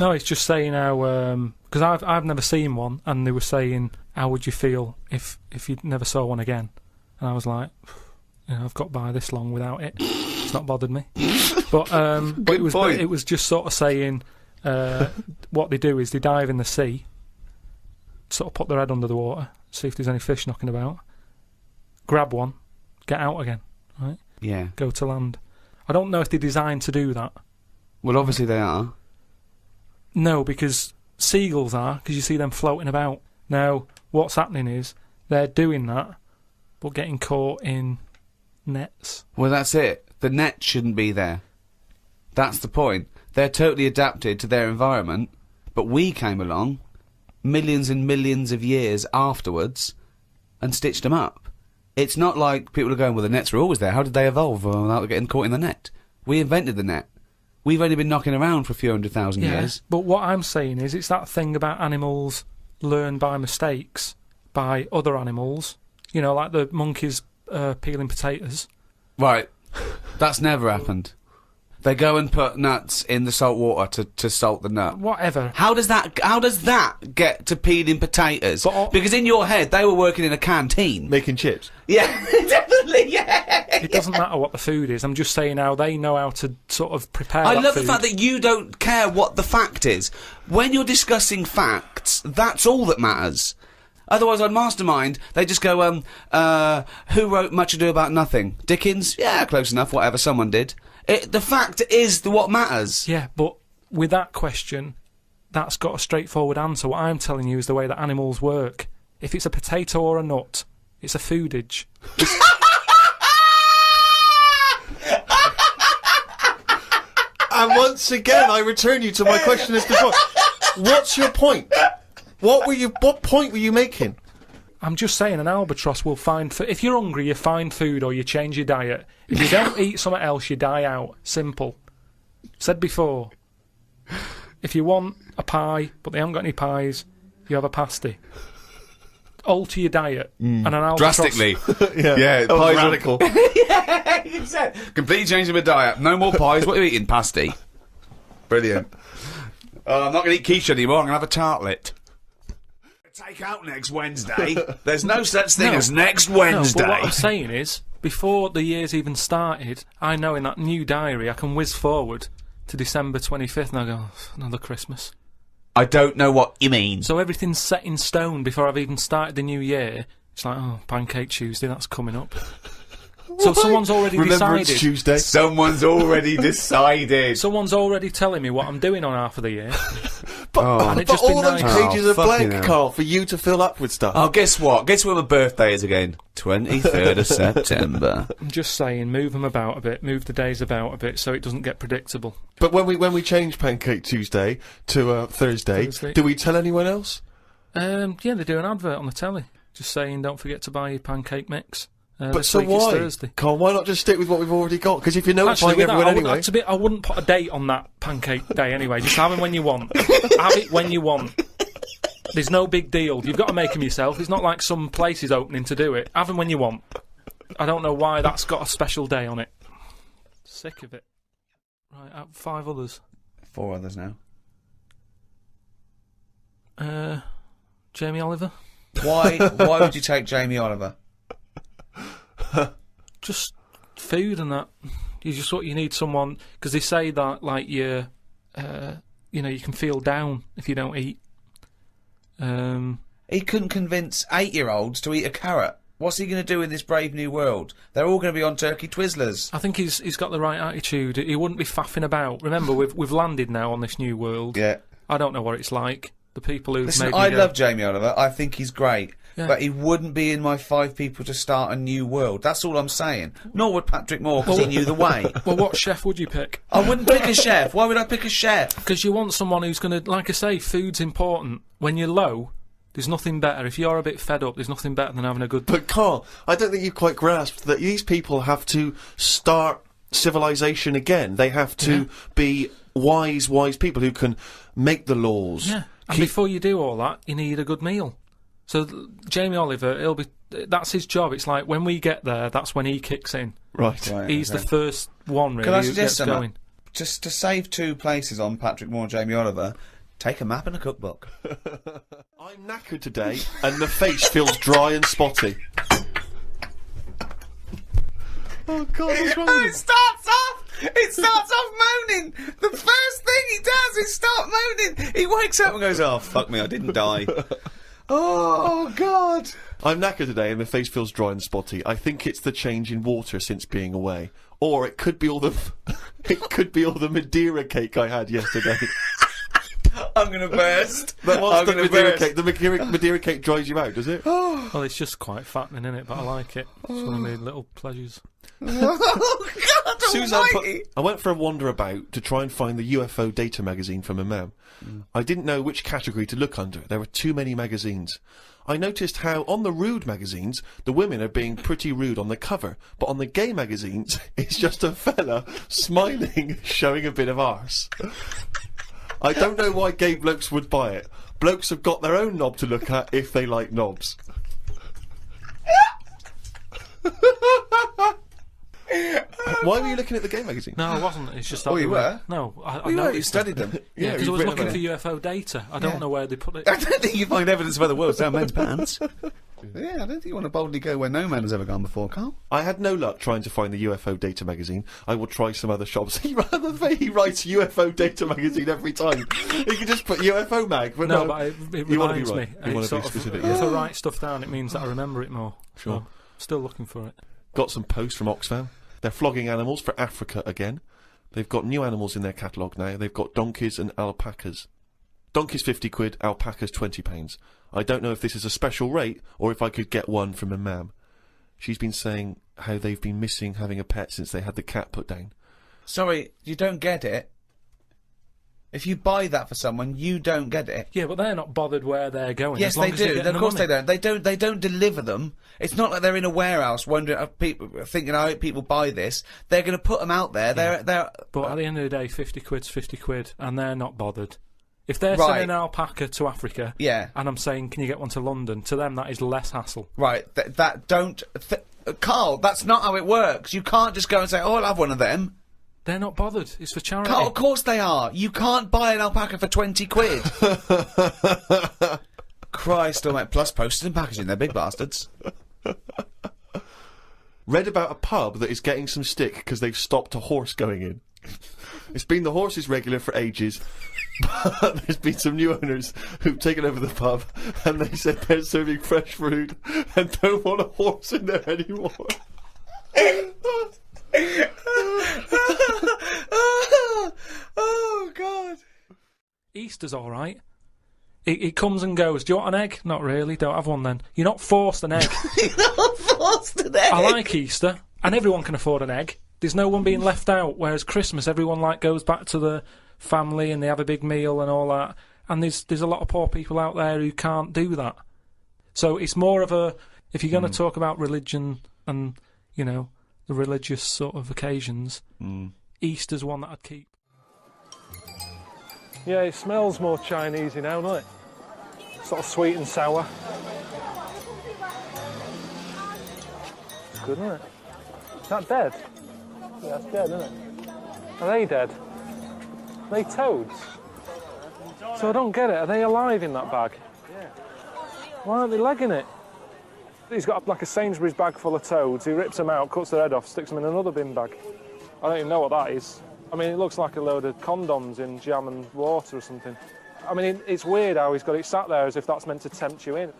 No, it's just saying how, because I've never seen one, and they were saying, how would you feel if you never saw one again? And I was like, I've got by this long without it. It's not bothered me. But it was just sort of saying, what they do is they dive in the sea, sort of put their head under the water, see if there's any fish knocking about, grab one, get out again, right? Yeah. Go to land. I don't know if they're designed to do that. Well, obviously they are. No, because seagulls are, because you see them floating about. Now, what's happening is they're doing that, but getting caught in nets. Well, that's it. The net shouldn't be there. That's the point. They're totally adapted to their environment, but we came along millions and millions of years afterwards and stitched them up. It's not like people are going, well, the nets were always there. How did they evolve without getting caught in the net? We invented the net. We've only been knocking around for a few 100,000 years. But what I'm saying is it's that thing about animals learn by mistakes by other animals. You know, like the monkeys peeling potatoes. Right. That's never happened. They go and put nuts in the salt water to salt the nut. Whatever. How does that get to peeling potatoes? Because in your head, they were working in a canteen. Making chips. Yeah, definitely, yeah. It doesn't matter what the food is. I'm just saying how they know how to sort of prepare I that love food. the fact that you don't care what the fact is. When you're discussing facts, that's all that matters. Otherwise, on Mastermind, they just go, who wrote Much Ado About Nothing? Dickens? Yeah, close enough, whatever, someone did. The fact is what matters. Yeah, but with that question, that's got a straightforward answer. What I'm telling you is the way that animals work. If it's a potato or a nut, it's a foodage. And once again, I return you to my question as before. What's your point? What point were you making? I'm just saying an albatross will find... If you're hungry, you find food or you change your diet. If you don't eat something else, you die out. Simple. Said before. If you want a pie, but they haven't got any pies, you have a pasty. Alter your diet. And an albatross... Drastically. Yeah, pies radical. Yeah, exactly. Completely changing my diet. No more pies. What are you eating? Pasty. Brilliant. I'm not going to eat quiche anymore. I'm going to have a tartlet. Take out next Wednesday. There's no such thing as next Wednesday. No, but what I'm saying is, before the year's even started, I know in that new diary I can whiz forward to December 25th and I go, another Christmas. I don't know what you mean. So everything's set in stone before I've even started the new year. It's like, oh, Pancake Tuesday, that's coming up. So someone's already Remember decided. It's Tuesday. Someone's already decided. Someone's already telling me what I'm doing on half of the year. But, it just all been those nice. pages are fucking blank, hell. Carl, for you to fill up with stuff. Oh, guess what? Guess when my birthday is again? 23rd of September. I'm just saying, move them about a bit, move the days about a bit, so it doesn't get predictable. But when we change Pancake Tuesday to Thursday, do we tell anyone else? Yeah, they do an advert on the telly, just saying, don't forget to buy your pancake mix. But this so week it's why? Thursday. Carl, why not just stick with what we've already got? Because if you're Actually, notifying with that, everyone anyway... I wouldn't put a date on that pancake day anyway. Just have them when you want. Have it when you want. There's no big deal. You've got to make them yourself. It's not like some place is opening to do it. Have them when you want. I don't know why that's got a special day on it. Sick of it. Right, out 5 others. 4 others now. Jamie Oliver. Why would you take Jamie Oliver? Just food and that. You just what you need someone, because they say that like you can feel down if you don't eat. He couldn't convince 8-year-olds to eat a carrot. What's he going to do in this brave new world? They're all going to be on turkey Twizzlers. I think he's got the right attitude. He wouldn't be faffing about. Remember, we've landed now on this new world. Yeah. I don't know what it's like. The people who've Listen, made I me go, love Jamie Oliver. I think he's great. but he wouldn't be in my 5 people to start a new world. That's all I'm saying. Nor would Patrick Moore, because he knew the way. Well, what chef would you pick? I wouldn't pick a chef. Why would I pick a chef? Because you want someone who's going to, like I say, food's important. When you're low, there's nothing better. If you're a bit fed up, there's nothing better than having a good... But Carl, I don't think you've quite grasped that these people have to start civilization again. They have to be wise people who can make the laws. Yeah, and before you do all that, you need a good meal. So Jamie Oliver, that's his job. It's like when we get there, that's when he kicks in. Right. He's the first one, really, Can I who suggest gets going. Just to save 2 places on Patrick Moore and Jamie Oliver, take a map and a cookbook. I'm knackered today, and the face feels dry and spotty. Oh God, what's wrong with you? It starts off moaning. The first thing he does is start moaning. He wakes up and goes, "Oh, fuck me, I didn't die." Oh God. I'm knackered today and my face feels dry and spotty. I think it's the change in water since being away. Or it could be all the Madeira cake I had yesterday. I'm gonna burst. But what's the Madeira cake? The Madeira cake dries you out, does it? Well, it's just quite fattening, isn't it? But I like it. It's one of my little pleasures. Oh God almighty. I went for a wander about to try and find the UFO data magazine for my mum. I didn't know which category to look under. There were too many magazines. I noticed how on the rude magazines, the women are being pretty rude on the cover, but on the gay magazines, it's just a fella smiling, showing a bit of arse. I don't know why gay blokes would buy it. Blokes have got their own knob to look at if they like knobs. Why were you looking at the gay magazine? No, I wasn't. It's just that you were? No, I You know you studied them. Yeah, because I you've was written looking about for UFO data. I don't know where they put it. I don't think you find evidence of other worlds down men's pants. Yeah, I don't think you want to boldly go where no man has ever gone before, Carl. I had no luck trying to find the UFO data magazine. I will try some other shops. He writes UFO data magazine every time. He can just put UFO mag. But No, but it you want to be reminds right. me. You want It's to be sort of- specific. If I write stuff down, it means that I remember it more. Sure. So, still looking for it. Got some posts from Oxfam. They're flogging animals for Africa again. They've got new animals in their catalogue now. They've got donkeys and alpacas. Donkeys 50 quid, alpacas 20 pounds. I don't know if this is a special rate or if I could get one from a mam. She's been saying how they've been missing having a pet since they had the cat put down. Sorry, you don't get it. If you buy that for someone, you don't get it. Yeah, but they're not bothered where they're going. Yes, as long they as they're do. getting Of the course money. they don't. They don't deliver them. It's not like they're in a warehouse wondering, thinking, I hope people buy this. They're going to put them out there. They're. But at the end of the day, 50 quid's 50 quid, and they're not bothered. If they're Right. sending an alpaca to Africa, Yeah. and I'm saying, can you get one to London? To them, that is less hassle. Right. Carl, that's not how it works. You can't just go and say, "Oh, I'll have one of them." They're not bothered. It's for charity. Carl, of course they are. You can't buy an alpaca for 20 quid. Christ almighty. Plus postage and packaging. They're big bastards. Read about a pub that is getting some stick because they've stopped a horse going in. It's been the horse's regular for ages, but there's been some new owners who've taken over the pub and they said they're serving fresh food and don't want a horse in there anymore. Oh, God. Easter's all right. It comes and goes. Do you want an egg? Not really. Don't have one then. You're not forced an egg. You're not forced an egg. I like Easter, and everyone can afford an egg. There's no one being left out. Whereas Christmas, everyone goes back to the family and they have a big meal and all that. And there's a lot of poor people out there who can't do that. So it's more of a, if you're going to talk about religion and the religious sort of occasions, Easter's one that I'd keep. Yeah, it smells more Chinesey now, doesn't it? Sort of sweet and sour. It's good, isn't it? Is that dead? Yeah, that's dead, isn't it? Are they dead? Are they toads? So I don't get it. Are they alive in that bag? Yeah. Why aren't they legging it? He's got like a Sainsbury's bag full of toads. He rips them out, cuts their head off, sticks them in another bin bag. I don't even know what that is. I mean, it looks like a load of condoms in jam and water or something. I mean, it's weird how he's got it sat there as if that's meant to tempt you in.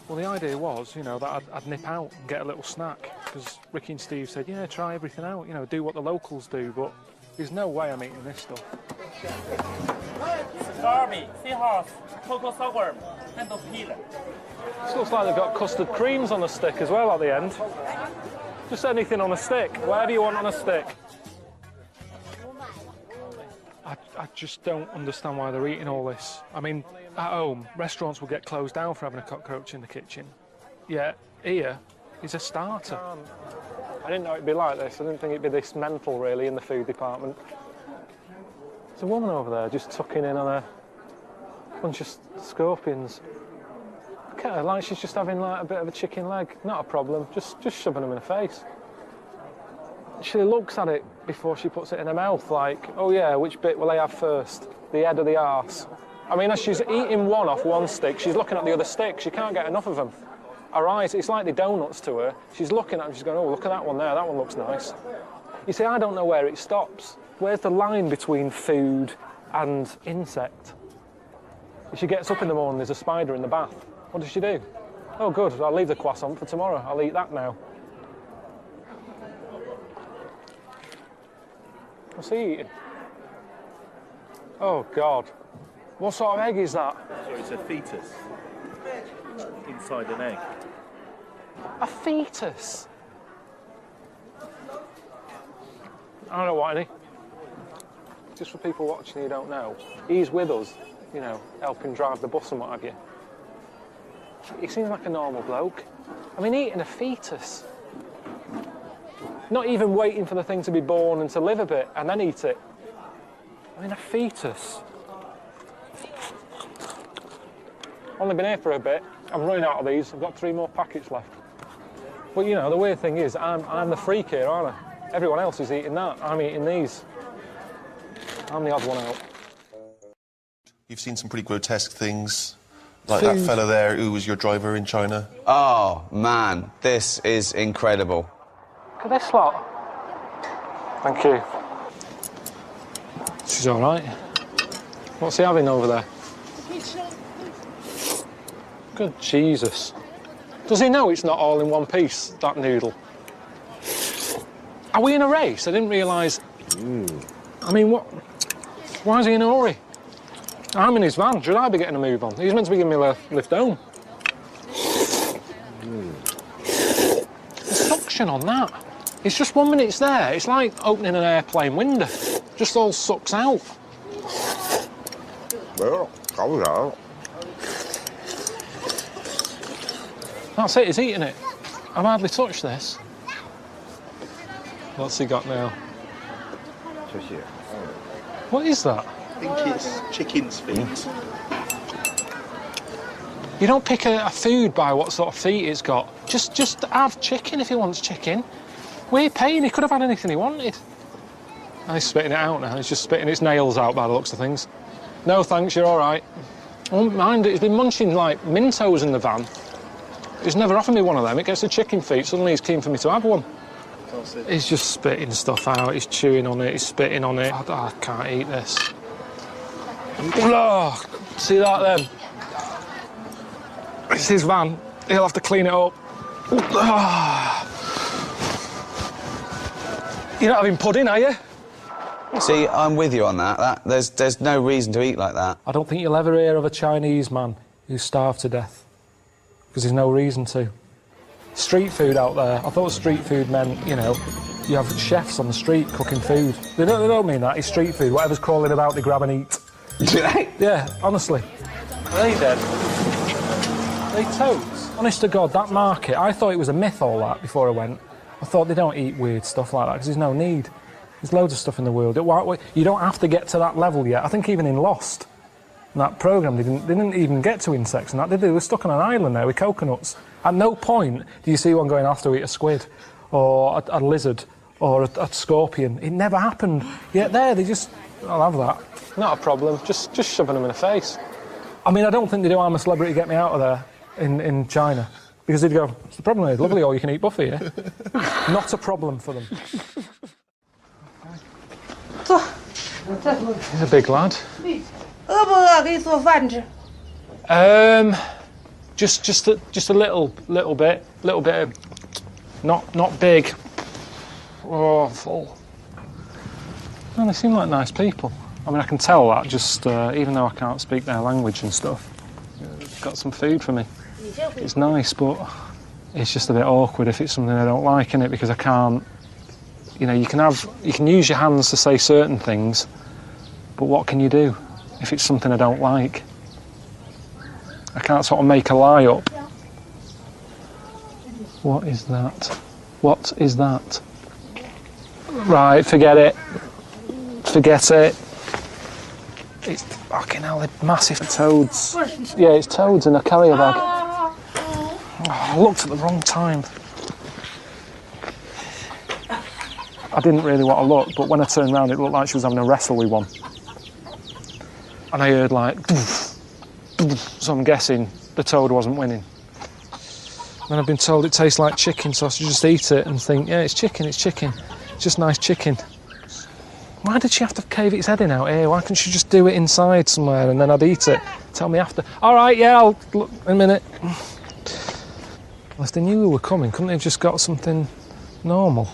Well, the idea was, that I'd nip out and get a little snack, because Ricky and Steve said, yeah, try everything out, do what the locals do, but There's no way I'm eating this stuff. Gervais, seahorse, cocoa sorghum, and peanut. This looks like they've got custard creams on a stick as well at the end. Just anything on a stick, whatever you want on a stick. I just don't understand why they're eating all this. I mean, at home, restaurants will get closed down for having a cockroach in the kitchen. Yeah, here is a starter. I didn't know it'd be like this. I didn't think it'd be this mental, really, in the food department. There's a woman over there just tucking in on a bunch of scorpions. Look at her, like she's just having like a bit of a chicken leg. Not a problem, just shoving them in her face. She looks at it before she puts it in her mouth, like, oh yeah, which bit will I have first? The head or the arse? I mean, as she's eating one off one stick, she's looking at the other stick. She can't get enough of them. Her eyes, it's like the donuts to her. She's looking at them, she's going, oh, look at that one there, that one looks nice. You see, I don't know where it stops. Where's the line between food and insect? If she gets up in the morning, there's a spider in the bath. What does she do? Oh, good, I'll leave the croissant for tomorrow. I'll eat that now. What's he eating? Oh, God. What sort of egg is that? So it's a fetus inside an egg. A fetus? I don't want any. Just for people watching who don't know, he's with us, you know, helping drive the bus and what have you. He seems like a normal bloke. I mean, eating a fetus. Not even waiting for the thing to be born and to live a bit and then eat it. I mean, a fetus. Only been here for a bit. I'm running out of these. I've got 3 more packets left. But you know, the weird thing is, I'm the freak here, aren't I? Everyone else is eating that. I'm eating these. I'm the odd one out. You've seen some pretty grotesque things, like that fella there who was your driver in China. Oh, man, this is incredible. Look at this lot. Thank you. She's all right. What's he having over there? Good Jesus. Does he know it's not all in one piece, that noodle? Are we in a race? I didn't realise... I mean, what... Why is he in a hurry? I'm in his van. Should I be getting a move on? He's meant to be giving me a lift home. The suction on that. It's just 1 minute it's there. It's like opening an airplane window. Just all sucks out. That's it, he's eating it. I've hardly touched this. What's he got now? What is that? I think it's chicken's feet. You don't pick a food by what sort of feet it's got. Just have chicken if he wants chicken. We're paying, he could have had anything he wanted. And he's spitting it out now. He's just spitting its nails out by the looks of things. No thanks, you're all right. I won't mind it. He's been munching like Mentos in the van. He's never offered me one of them. It gets the chicken feet. Suddenly he's keen for me to have one. He's just spitting stuff out. He's chewing on it. He's spitting on it. I can't eat this. Oh, see that then? It's his van. He'll have to clean it up. You're not having pudding, are you? See, I'm with you on that. There's no reason to eat like that. I don't think you'll ever hear of a Chinese man who's starved to death. Because there's no reason to. Street food out there. I thought street food meant, you know, you have chefs on the street cooking food. They don't mean that. It's street food. Whatever's crawling about, they grab and eat. Yeah, honestly. Are they dead? Are they toads? Honest to God, that market, I thought it was a myth, all that, before I went. I thought they don't eat weird stuff like that, because there's no need. There's loads of stuff in the world. You don't have to get to that level yet. I think even in Lost, in that programme, they didn't even get to insects and that, did they? They were stuck on an island there with coconuts. At no point do you see one going, I have to eat a squid, or a lizard, or a scorpion. It never happened. Yet there, they just... I'll have that. Not a problem. Just shoving them in the face. I mean, I don't think they do I'm a Celebrity, get me out of there in China. Because they'd go, what's the problem? It's lovely all-you-can-eat buffet here. Not a problem for them. He's a big lad. Just a little bit of, not big. Oh, full. Well, they seem like nice people. I mean, I can tell that just, even though I can't speak their language and stuff. They've got some food for me. It's nice, but it's just a bit awkward if it's something I don't like, innit? Because I can't, you know, you can use your hands to say certain things, but what can you do if it's something I don't like? I can't sort of make a lie up. What is that? What is that? Right, forget it. Forget it. It's fucking hell, they're massive toads. Yeah, it's toads in a carrier bag. Oh, I looked at the wrong time. I didn't really want to look, but when I turned around, it looked like she was having a wrestle with one. And I heard like, so I'm guessing the toad wasn't winning. And I've been told it tastes like chicken, so I should just eat it and think, yeah, it's chicken, it's chicken. It's just nice chicken. Why did she have to cave its head in out here? Why couldn't she just do it inside somewhere and then I'd eat it? Tell me after. All right, yeah, I'll look in a minute. Well, if they knew we were coming, couldn't they have just got something normal?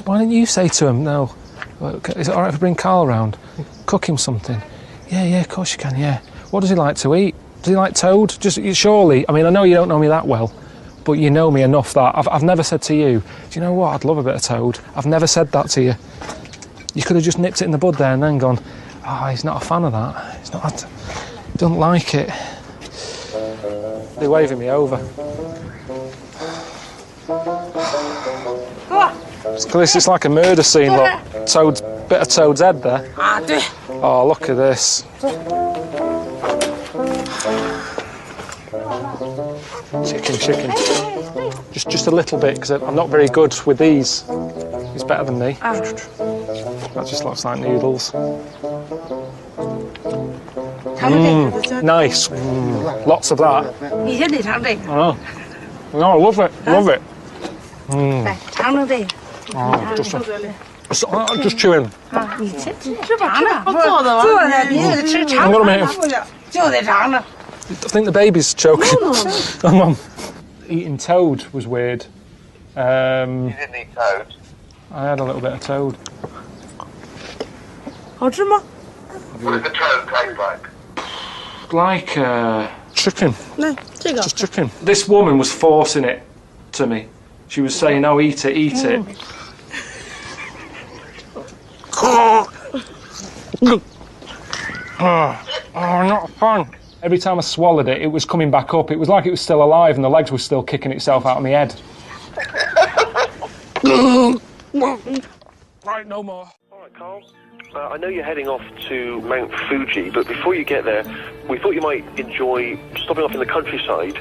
Why didn't you say to him, no, is it all right if I bring Karl round? Cook him something. Yeah, of course you can, yeah. What does he like to eat? Does he like toad? Just surely, I mean, I know you don't know me that well, but you know me enough that I've never said to you, do you know what, I'd love a bit of toad. I've never said that to you. You could have just nipped it in the bud there and then gone, oh, he's not a fan of that. He's not, he doesn't like it. They're waving me over. It's like a murder scene, look. Toad's, bit of Toad's head there. Oh, look at this. Chicken. Just a little bit, because I'm not very good with these. He's better than me. That just looks like noodles. Nice. Lots of that. Oh. No, I love it. Love it. Just chewing. I'm gonna make him. I think the baby's choking. Mum. Eating toad was weird. You didn't eat toad? I had a little bit of toad. What does the toad taste like? Like chicken. No, just chicken. This woman was forcing it to me. She was saying, "Oh, eat it, eat it." Oh, not fun. Every time I swallowed it, it was coming back up. It was like it was still alive and the legs were still kicking itself out of my head. Right, no more. All right, Karl. I know you're heading off to Mount Fuji, but before you get there, we thought you might enjoy stopping off in the countryside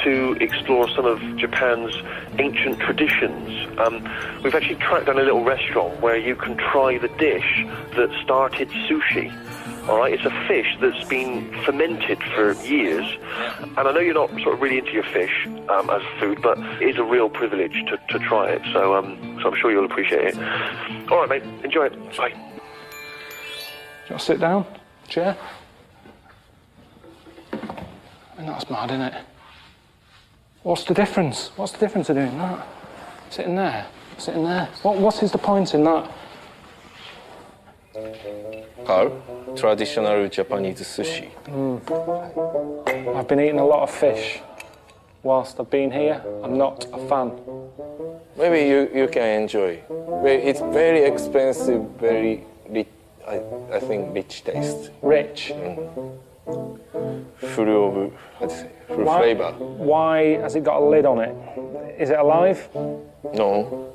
to explore some of Japan's ancient traditions. We've actually tracked down a little restaurant where you can try the dish that started sushi. All right, it's a fish that's been fermented for years, and I know you're not sort of really into your fish as food, but it is a real privilege to try it, so I'm sure you'll appreciate it. All right, mate, enjoy it. Bye. Do you want to sit down? Chair? And that's mad, isn't it? What's the difference? What's the difference of doing that? Sitting there? Sitting there? What is the point in that? Karl, traditional Japanese sushi. I've been eating a lot of fish whilst I've been here. I'm not a fan. Maybe you can enjoy. It's very expensive, very rich, I think rich taste. Rich? Full of, how to say, full flavor. Why has it got a lid on it? Is it alive? No.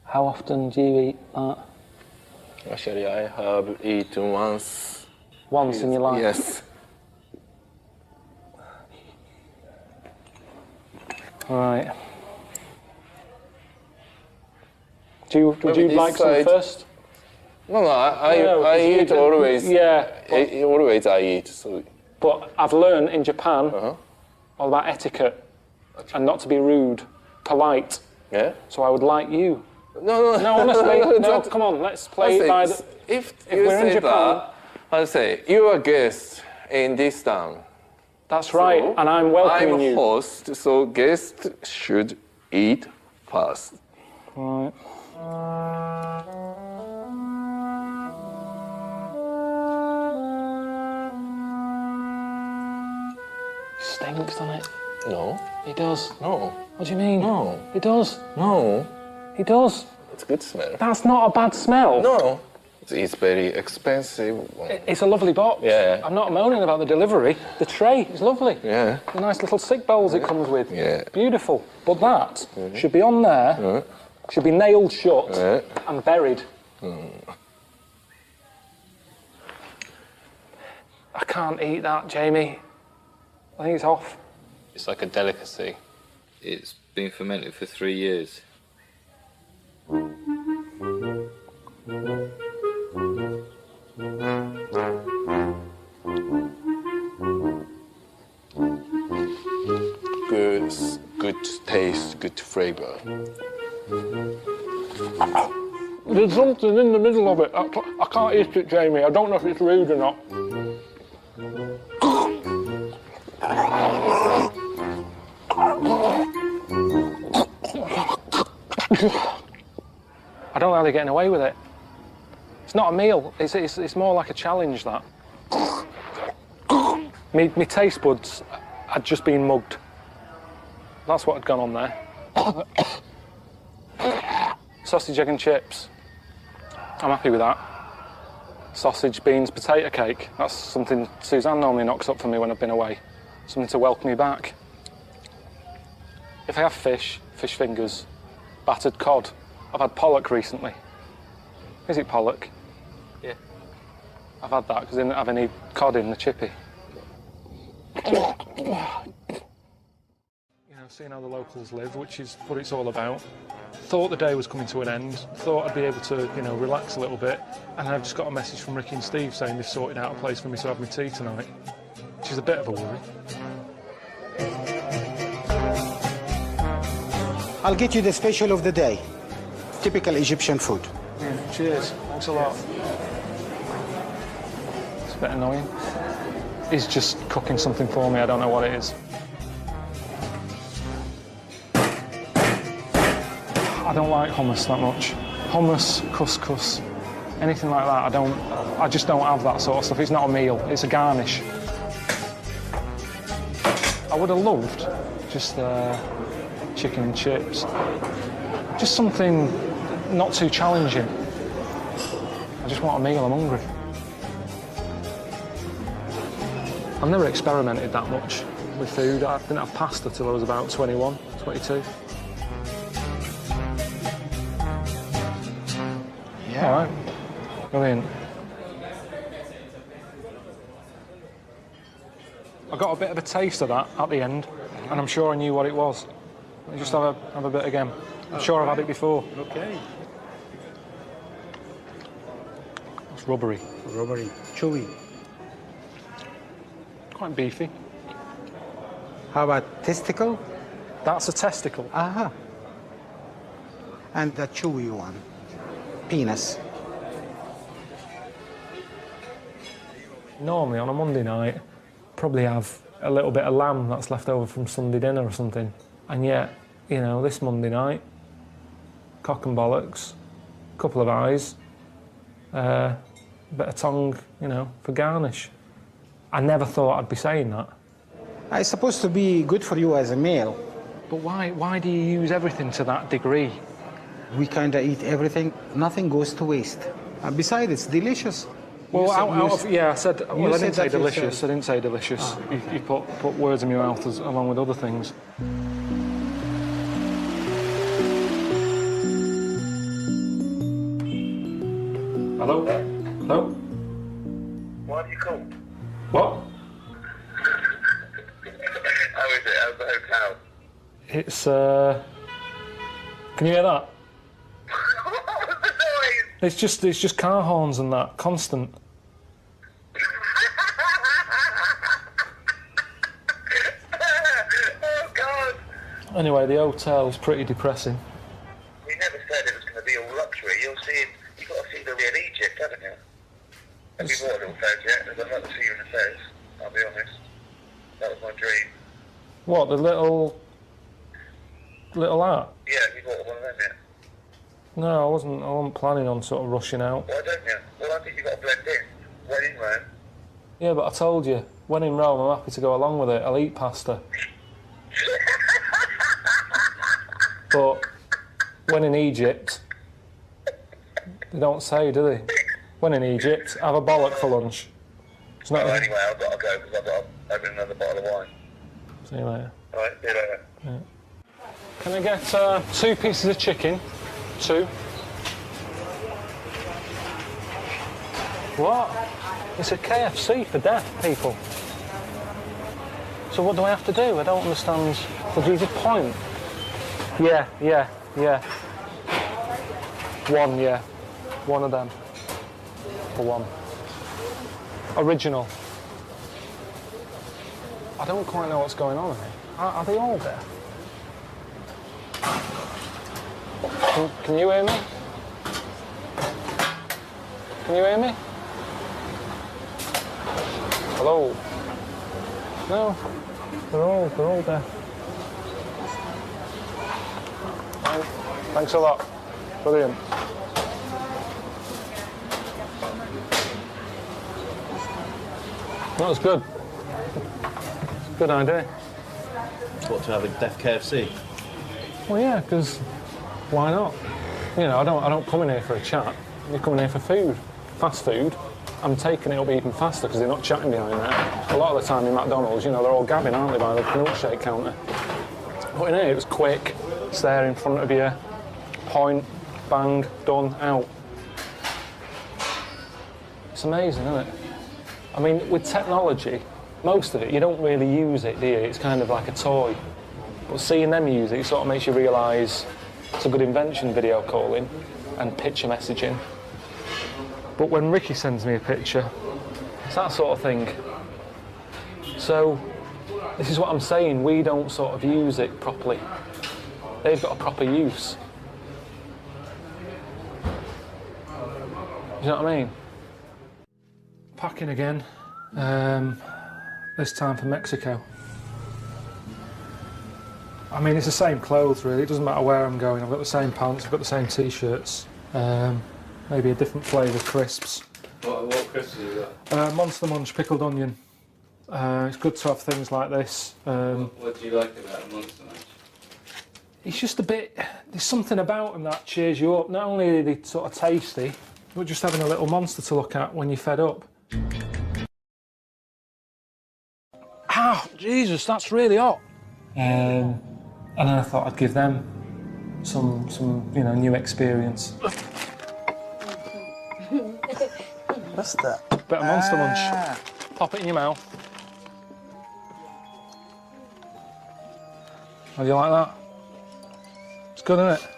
How often do you eat that? Actually, I have eaten once. Once in your life? Yes. Right. Would you like some first? No, I eat always. Yeah. Always I eat. So. But I've learned in Japan all about etiquette and not to be rude, polite. Yeah. So I would like you. No, honestly, no. Come on, let's play by the. If you we're say in Japan, that, I'll say you are a guest in this town. That's right, and I'm welcoming I'm you. host, so guests should eat first. Right. Stinks, doesn't it? No. It does. No. What do you mean? No. It does. No. It does. It's a good smell. That's not a bad smell. No. It's very expensive. It's a lovely box. Yeah. I'm not moaning about the delivery. The tray is lovely. Yeah. The nice little sick bowls it comes with. Yeah. Beautiful. But that should be on there, should be nailed shut and buried. I can't eat that, Jamie. I think it's off. It's like a delicacy. It's been fermented for 3 years. Good taste, good flavor. There's something in the middle of it. I can't eat it, Jamie. I don't know if it's rude or not. I don't know how they're getting away with it. It's not a meal. It's more like a challenge, that. Me taste buds had just been mugged. That's what had gone on there. Sausage, egg and chips. I'm happy with that. Sausage, beans, potato cake. That's something Suzanne normally knocks up for me when I've been away. Something to welcome me back. If I have fish fingers, battered cod. I've had pollock recently. Is it pollock? Yeah. I've had that because I didn't have any cod in the chippy. Seeing how the locals live, which is what it's all about. Thought the day was coming to an end, thought I'd be able to, relax a little bit, and I've just got a message from Ricky and Steve saying they've sorted out a place for me to have my tea tonight, which is a bit of a worry. I'll get you the special of the day. Typical Egyptian food. Yeah, cheers, thanks a lot. It's a bit annoying. He's just cooking something for me, I don't know what it is. I don't like hummus that much. Hummus, couscous, anything like that, I just don't have that sort of stuff. It's not a meal, it's a garnish. I would have loved just chicken and chips. Just something not too challenging. I just want a meal, I'm hungry. I've never experimented that much with food. I didn't have pasta till I was about 21, 22. Yeah. All right. Brilliant. I got a bit of a taste of that at the end, and I'm sure I knew what it was. Let me just have a bit again. I'm sure I've had it before. Okay. It's rubbery. Rubbery, chewy. Quite beefy. How about testicle? That's a testicle. Aha. And the chewy one. Penis. Normally on a Monday night, probably have a little bit of lamb that's left over from Sunday dinner or something. And yet, this Monday night, cock and bollocks, couple of eyes, a bit of tongue, for garnish. I never thought I'd be saying that. It's supposed to be good for you as a male. But why do you use everything to that degree? We kind of eat everything. Nothing goes to waste. And besides, it's delicious. Well, I said. Well, I didn't say that delicious. yourself. I didn't say delicious. You put words in my mouth along with other things. Hello? Hello? Why have you called? What? How is it? How's the hotel? It's Can you hear that? What was the noise? It's just car horns and that, constant. Oh, God. Anyway, the hotel's pretty depressing. You never said it was going to be all luxury. You've got to see the real Egypt, haven't you? Have you bought a little fez yet? Because I'd like to see you in a fez, I'll be honest. That was my dream. What, the little art? Yeah, have you got one of them yet? No, I wasn't planning on sort of rushing out. Why don't you? Well, I think you've got to blend in. When in Rome. Yeah, but I told you, when in Rome, I'm happy to go along with it. I'll eat pasta. But when in Egypt, they don't say, do they? When in Egypt, have a bollock for lunch. It's not Anyway, I've got to go because I've got to open another bottle of wine. See you later. Alright, see you later. Yeah. Can I get 2 pieces of chicken? 2. What? It's a KFC for deaf people. So what do I have to do? I don't understand. Would you just point? Yeah. 1, yeah. 1 of them. For 1. Original. I don't quite know what's going on here. Are they all there? Can you hear me? Can you hear me? Hello? No, they're all there. Thanks a lot. Brilliant. That was good. Good idea. What, to have a deaf KFC? Well, yeah, because why not? You know, I don't come in here for a chat. You come in here for food, fast food. I'm taking it up even faster because they're not chatting behind there. A lot of the time in McDonald's, you know, they're all gabbing, aren't they, by the milkshake counter. But in here, it was quick. It's there in front of you. Point, bang, done, out. It's amazing, isn't it? I mean, with technology, most of it, you don't really use it, do you? It's kind of like a toy. But seeing them use it, it sort of makes you realise it's a good invention, video calling and picture messaging. But when Ricky sends me a picture, it's that sort of thing. So, this is what I'm saying, we don't sort of use it properly. They've got a proper use. You know what I mean? Packing again, this time for Mexico. I mean, it's the same clothes really, it doesn't matter where I'm going. I've got the same pants, I've got the same t-shirts. Maybe a different flavour crisps. What crisps have you got? Monster Munch pickled onion. It's good to have things like this. What do you like about a Monster Munch? It's just a bit, there's something about them that cheers you up. Not only are they sort of tasty, but just having a little monster to look at when you're fed up. Ah, Jesus, that's really hot. And then I thought I'd give them some you know, new experience. What's that? Bit of Monster Munch. Pop it in your mouth. How do you like that? It's good, isn't it?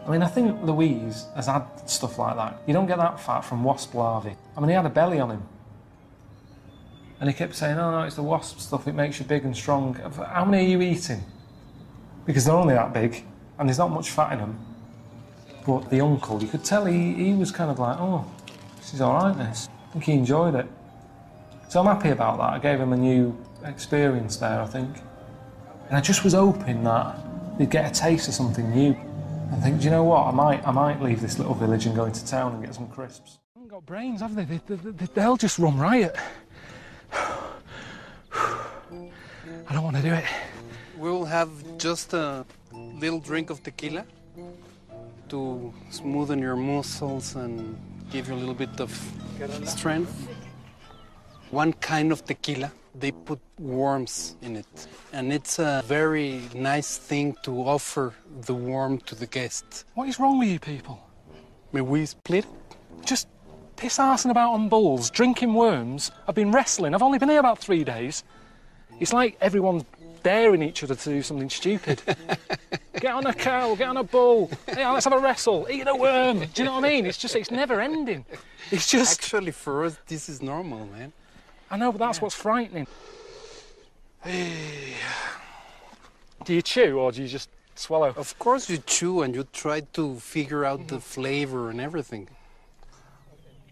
I mean, I think Louise has had stuff like that. You don't get that fat from wasp larvae. I mean, he had a belly on him. And he kept saying, oh no, it's the wasp stuff, it makes you big and strong. How many are you eating? Because they're only that big, and there's not much fat in them. But the uncle, you could tell he was kind of like, oh, this is alright, this. I think he enjoyed it. So I'm happy about that. I gave him a new experience there, I think. And I just was hoping that they'd get a taste of something new. I think, do you know what? I might leave this little village and go into town and get some crisps. They haven't got brains, have they? They'll just run riot. I don't want to do it. We'll have just a little drink of tequila to smoothen your muscles and give you a little bit of strength. One kind of tequila, they put worms in it. And it's a very nice thing to offer the worm to the guest. What is wrong with you people? May we split? Just piss-arsing about on bulls, drinking worms. I've been wrestling. I've only been here about 3 days. It's like everyone's daring each other to do something stupid. Get on a cow, get on a bull. Hey, let's have a wrestle. Eat a worm. Do you know what I mean? It's never ending. It's just... Actually, for us, this is normal, man. I know, but that's what's frightening. Do you chew or do you just swallow? Of course you chew and you try to figure out the flavor and everything.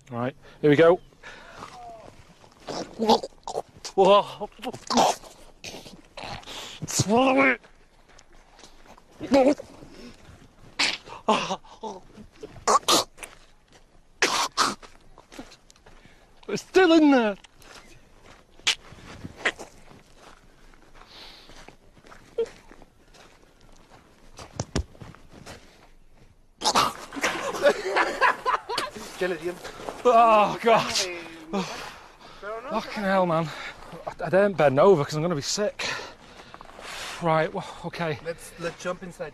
Right, here we go. Whoa. Swallow it. It's still in there. Oh, God. Oh. Fucking hell, man. I daren't bend over because I'm going to be sick. Right, well, okay. Let's jump inside.